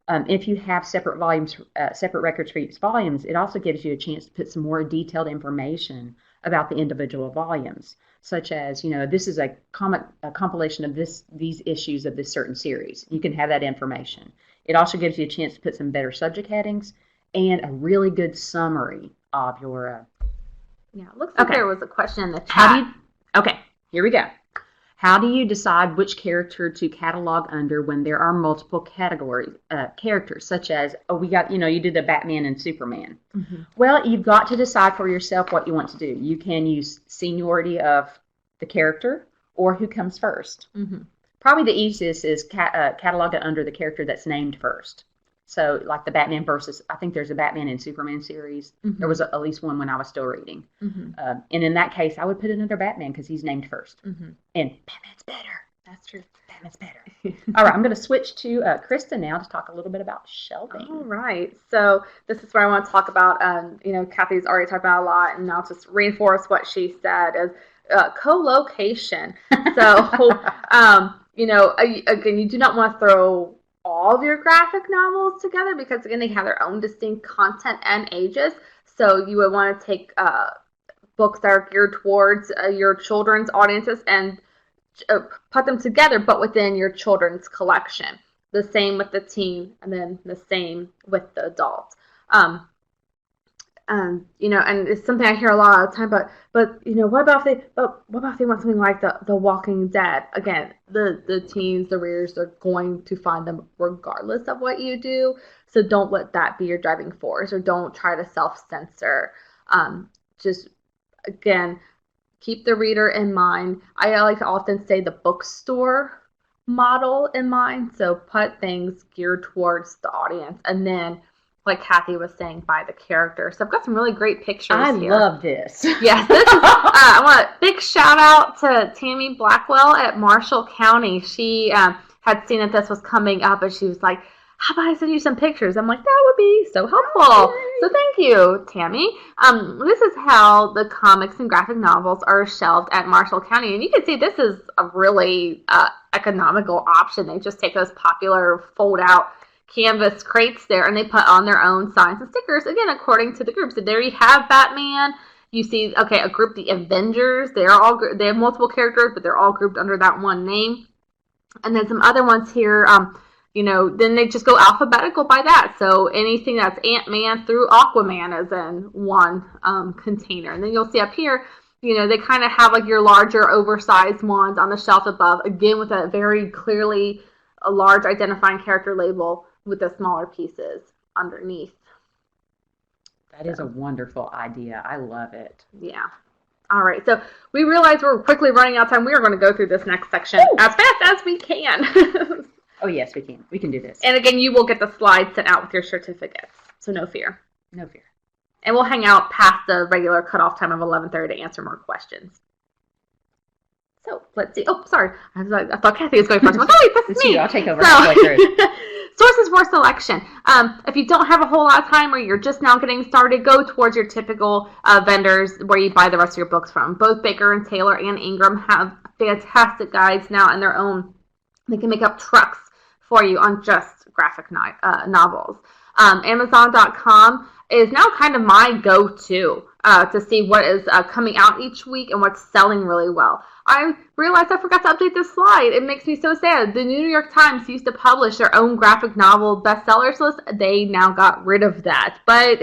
If you have separate records for each volumes, it also gives you a chance to put some more detailed information about the individual volumes, such as, this is a compilation of these issues of this certain series. You can have that information. It also gives you a chance to put some better subject headings and a really good summary of your... Yeah, it looks like there was a question in the chat. Okay, here we go. How do you decide which character to catalog under when there are multiple characters, such as, you did the Batman and Superman. Mm-hmm. Well, you've got to decide for yourself what you want to do. You can use seniority of the character or who comes first. Mm-hmm. Probably the easiest is catalog it under the character that's named first. So like the Batman versus, I think there's a Batman and Superman series. Mm-hmm. There was at least one when I was still reading. Mm-hmm. And in that case, I would put it under Batman because he's named first. Mm-hmm. And Batman's better. That's true. Batman's better. All right, I'm going to switch to Krista now to talk a little bit about shelving. All right. So this is where I want to talk about, Kathy's already talked about a lot, and I'll just reinforce what she said is co-location. So, again, you do not want to throw all of your graphic novels together because, again, they have their own distinct content and ages. So you would want to take books that are geared towards your children's audiences and put them together, but within your children's collection. The same with the teen, and then the same with the adult. And it's something I hear a lot of the time. But what about if they want something like the Walking Dead? Again, the teens, the readers, they're going to find them regardless of what you do. So don't let that be your driving force, or don't try to self-censor. Just again, keep the reader in mind. I like to often say the bookstore model in mind. So put things geared towards the audience, and then, like Kathy was saying, by the character. So I've got some really great pictures here. I love this. Yes, this is, I want a big shout out to Tammy Blackwell at Marshall County. She had seen that this was coming up, and she was like, how about I send you some pictures? I'm like, that would be so helpful. So thank you, Tammy. This is how the comics and graphic novels are shelved at Marshall County. And you can see this is a really economical option. They just take those popular fold-out canvas crates there, and they put on their own signs and stickers, again, according to the group. So there you have Batman. You see, okay, a group, the Avengers. They have multiple characters, but they're all grouped under that one name. And then some other ones here, then they just go alphabetical by that. So anything that's Ant-Man through Aquaman is in one container. And then you'll see up here, they kind of have like your larger oversized ones on the shelf above, again with a very clearly a large identifying character label with the smaller pieces underneath. That is a wonderful idea. I love it. Yeah. All right. So we realize we're quickly running out of time. We are going to go through this next section as fast as we can. Oh, yes, we can. We can do this. And again, you will get the slides sent out with your certificates. So no fear. No fear. And we'll hang out past the regular cutoff time of 11:30 to answer more questions. So let's see. Oh, sorry. I thought Kathy was going first. I'm like, oh, wait, this is me. I'll take over. So, sources for selection. If you don't have a whole lot of time, or you're just now getting started, go towards your typical vendors where you buy the rest of your books from. Both Baker and Taylor and Ingram have fantastic guides now in their own. They can make up trucks for you on just graphic novels. Amazon.com is now kind of my go-to to see what is coming out each week and what's selling really well. I realized I forgot to update this slide. It makes me so sad. The New York Times used to publish their own graphic novel bestsellers list. They now got rid of that. But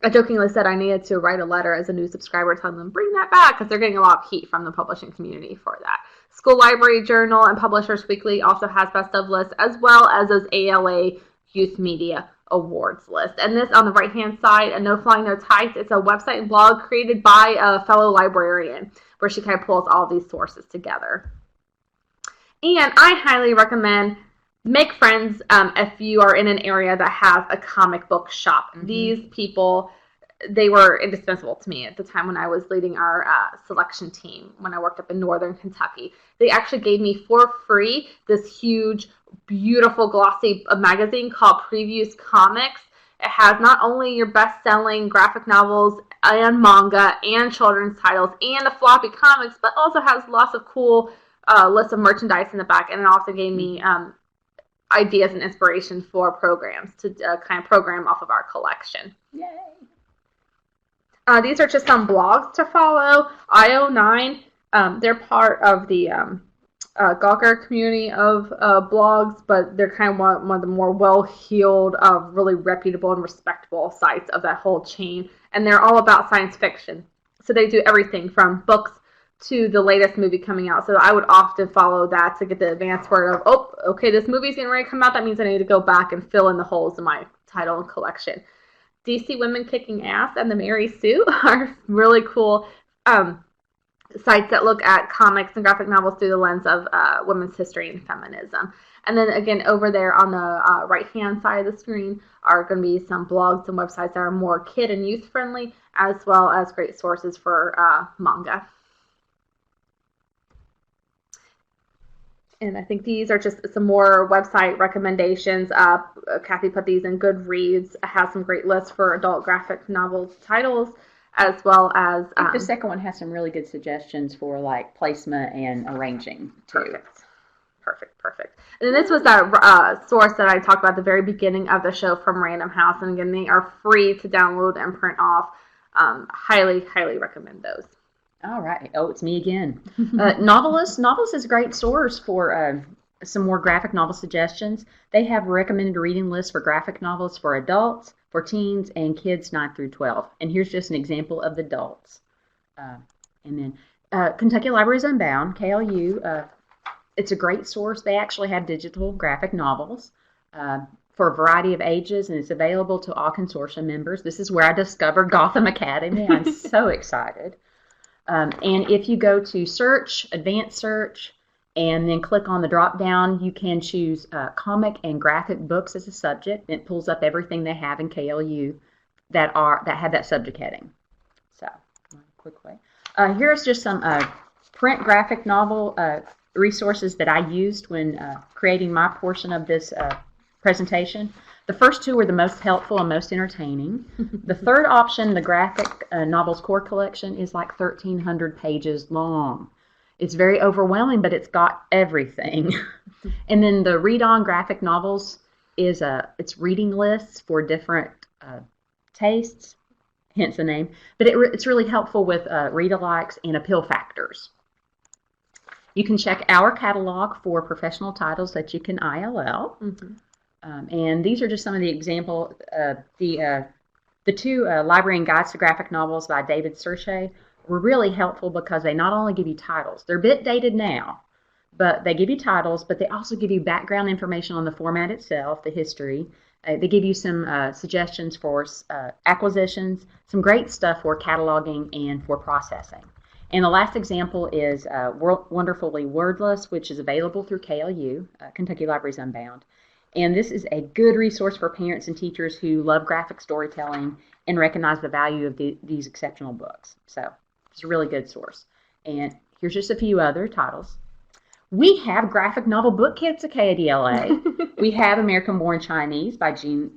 I jokingly said I needed to write a letter as a new subscriber telling them bring that back, because they're getting a lot of heat from the publishing community for that. School Library Journal and Publishers Weekly also has best of lists, as well as those ALA Youth Media Awards list. And this on the right hand side, a No Flying No Ties, it's a website and blog created by a fellow librarian where she kind of pulls all these sources together. And I highly recommend make friends if you are in an area that has a comic book shop. Mm-hmm. These people, they were indispensable to me at the time when I was leading our selection team when I worked up in Northern Kentucky. They actually gave me for free this huge, beautiful, glossy magazine called Previews Comics. It has not only your best-selling graphic novels and manga and children's titles and the floppy comics, but also has lots of cool lists of merchandise in the back. And it also gave me ideas and inspiration for programs to kind of program off of our collection. Yay! These are just some blogs to follow. IO9, they're part of the Gawker community of blogs, but they're kind of one of the more well-heeled, really reputable and respectable sites of that whole chain. And they're all about science fiction. So they do everything from books to the latest movie coming out. So I would often follow that to get the advance word of, oh, okay, this movie's getting ready to come out. That means I need to go back and fill in the holes in my title and collection. DC Women Kicking Ass and the Mary Sue are really cool sites that look at comics and graphic novels through the lens of women's history and feminism. And then again, over there on the right-hand side of the screen are going to be some blogs and websites that are more kid and youth-friendly, as well as great sources for manga. And I think these are just some more website recommendations. Kathy put these in Goodreads. It has some great lists for adult graphic novel titles, as well as I think the second one has some really good suggestions for like placement and arranging too. Perfect. And then this was that source that I talked about at the very beginning of the show from Random House. And again, they are free to download and print off. Highly recommend those. All right. Oh, it's me again. Novelist is a great source for some more graphic novel suggestions. They have recommended reading lists for graphic novels for adults, for teens, and kids 9 through 12. And here's just an example of the adults. And then Kentucky Libraries Unbound, KLU. It's a great source. They actually have digital graphic novels for a variety of ages, and it's available to all consortium members. This is where I discovered Gotham Academy. I'm so excited. And if you go to search, advanced search, and then click on the drop down, you can choose comic and graphic books as a subject. And it pulls up everything they have in KLU that have that subject heading. So, quick way. Here's just some print graphic novel resources that I used when creating my portion of this presentation. The first two were the most helpful and most entertaining. The third option, the graphic novels core collection, is like 1,300 pages long. It's very overwhelming, but it's got everything. And then the read-on graphic novels is it's reading lists for different tastes, hence the name. But it's really helpful with read-alikes and appeal factors. You can check our catalog for professional titles that you can ILL. And these are just some of the example. The two Library and Guides to Graphic Novels by David Searche were really helpful because they not only give you titles, they're a bit dated now, but they give you titles, but they also give you background information on the format itself, the history. They give you some suggestions for acquisitions, some great stuff for cataloging and for processing. And the last example is Wonderfully Wordless, which is available through KLU, Kentucky Libraries Unbound. And this is a good resource for parents and teachers who love graphic storytelling and recognize the value of these exceptional books. So it's a really good source. And here's just a few other titles. We have graphic novel book kits at KADLA. We have American Born Chinese by Jean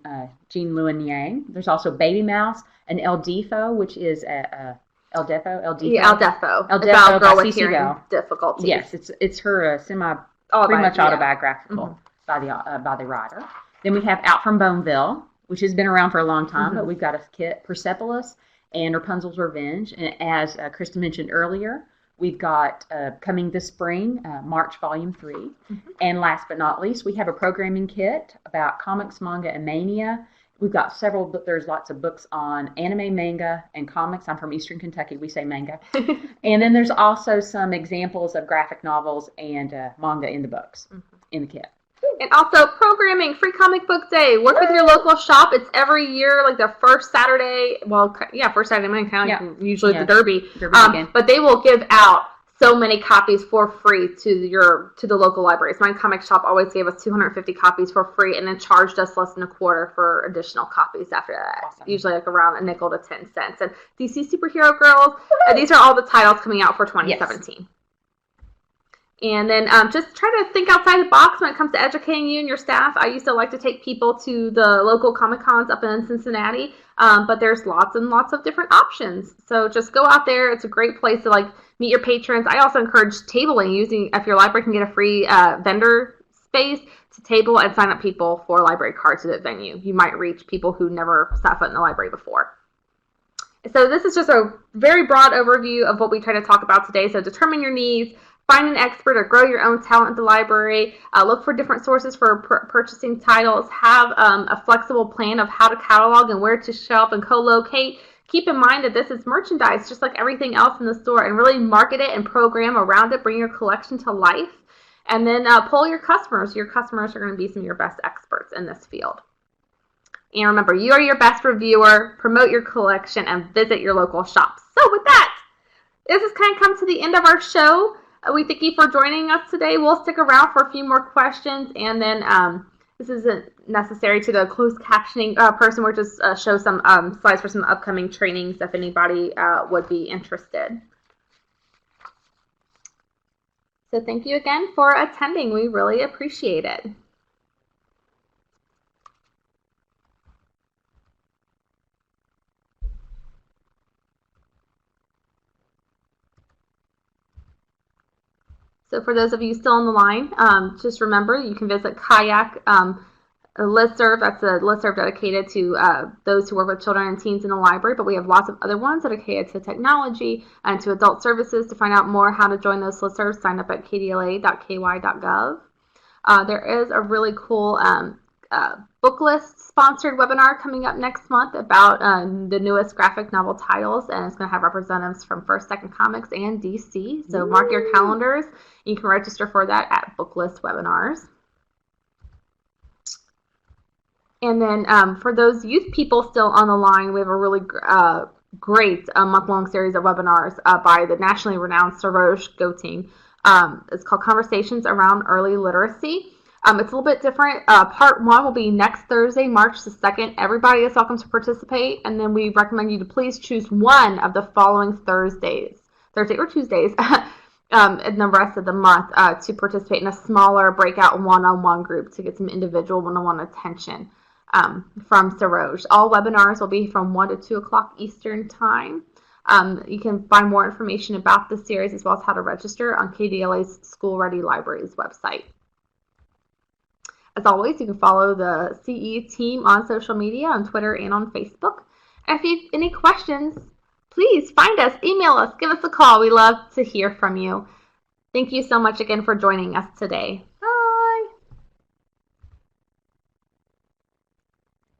Luen Yang. There's also BABYMOUSE and El Defo, which is El Defo. Yeah, El Defo. About Girl with Hearing Difficulties. Yes, it's her pretty much autobiographical by the writer. Then we have Out from Boneville, which has been around for a long time, but we've got a kit, Persepolis and Rapunzel's Revenge. And as Krista mentioned earlier, we've got coming this spring, March Volume 3. And last but not least, we have a programming kit about comics, manga, and mania. We've got several, but there's lots of books on anime, manga, and comics. I'm from Eastern Kentucky. We say manga. And then there's also some examples of graphic novels and manga in the books, in the kit. And also programming, Free Comic Book Day. Work with your local shop. It's every year, like the first Saturday. Well, first Saturday morning, kind of like usually the Derby. But they will give out so many copies for free to the local libraries. My comic shop always gave us 250 copies for free, and then charged us less than a quarter for additional copies after that. Awesome. Usually like around a nickel to 10 cents. And DC Superhero Girls. These are all the titles coming out for 2017. Yes. And then just try to think outside the box when it comes to educating you and your staff. I used to like to take people to the local Comic-Cons up in Cincinnati, but there's lots and lots of different options. So just go out there. It's a great place to meet your patrons. I also encourage tabling, if your library can get a free vendor space to table and sign up people for library cards at the venue. You might reach people who never set foot in the library before. So this is just a very broad overview of what we try to talk about today. So determine your needs. Find an expert or grow your own talent at the library. Look for different sources for purchasing titles. Have a flexible plan of how to catalog and where to shelf and co-locate. Keep in mind that this is merchandise, just like everything else in the store, and really market it and program around it. Bring your collection to life. And then poll your customers. Your customers are going to be some of your best experts in this field. And remember, you are your best reviewer. Promote your collection and visit your local shops. So with that, this has kind of come to the end of our show. We thank you for joining us today. We'll stick around for a few more questions, and then this isn't necessary to the closed captioning person. We'll just show some slides for some upcoming trainings if anybody would be interested. So thank you again for attending. We really appreciate it. So for those of you still on the line, just remember you can visit Kayak a listserv. That's a listserv dedicated to those who work with children and teens in the library, but we have lots of other ones dedicated to technology and to adult services. To find out more how to join those listservs, sign up at kdla.ky.gov. There is a really cool book list sponsored webinar coming up next month about the newest graphic novel titles, and it's going to have representatives from First Second Comics and DC. So mark your calendars. You can register for that at Book List Webinars. And then for those youth people still on the line, we have a really great month-long series of webinars by the nationally renowned Sarosh Go team. It's called Conversations Around Early Literacy. It's a little bit different. Part 1 will be next Thursday, March the 2nd. Everybody is welcome to participate, and then we recommend you to please choose one of the following Thursday or Tuesdays, in the rest of the month to participate in a smaller breakout one-on-one group to get some individual one-on-one attention from Sarosh. All webinars will be from 1 to 2 o'clock Eastern Time. You can find more information about the series as well as how to register on KDLA's School Ready Libraries website. As always, you can follow the CE team on social media, on Twitter and on Facebook. And if you have any questions, please find us, email us, give us a call. We love to hear from you. Thank you so much again for joining us today.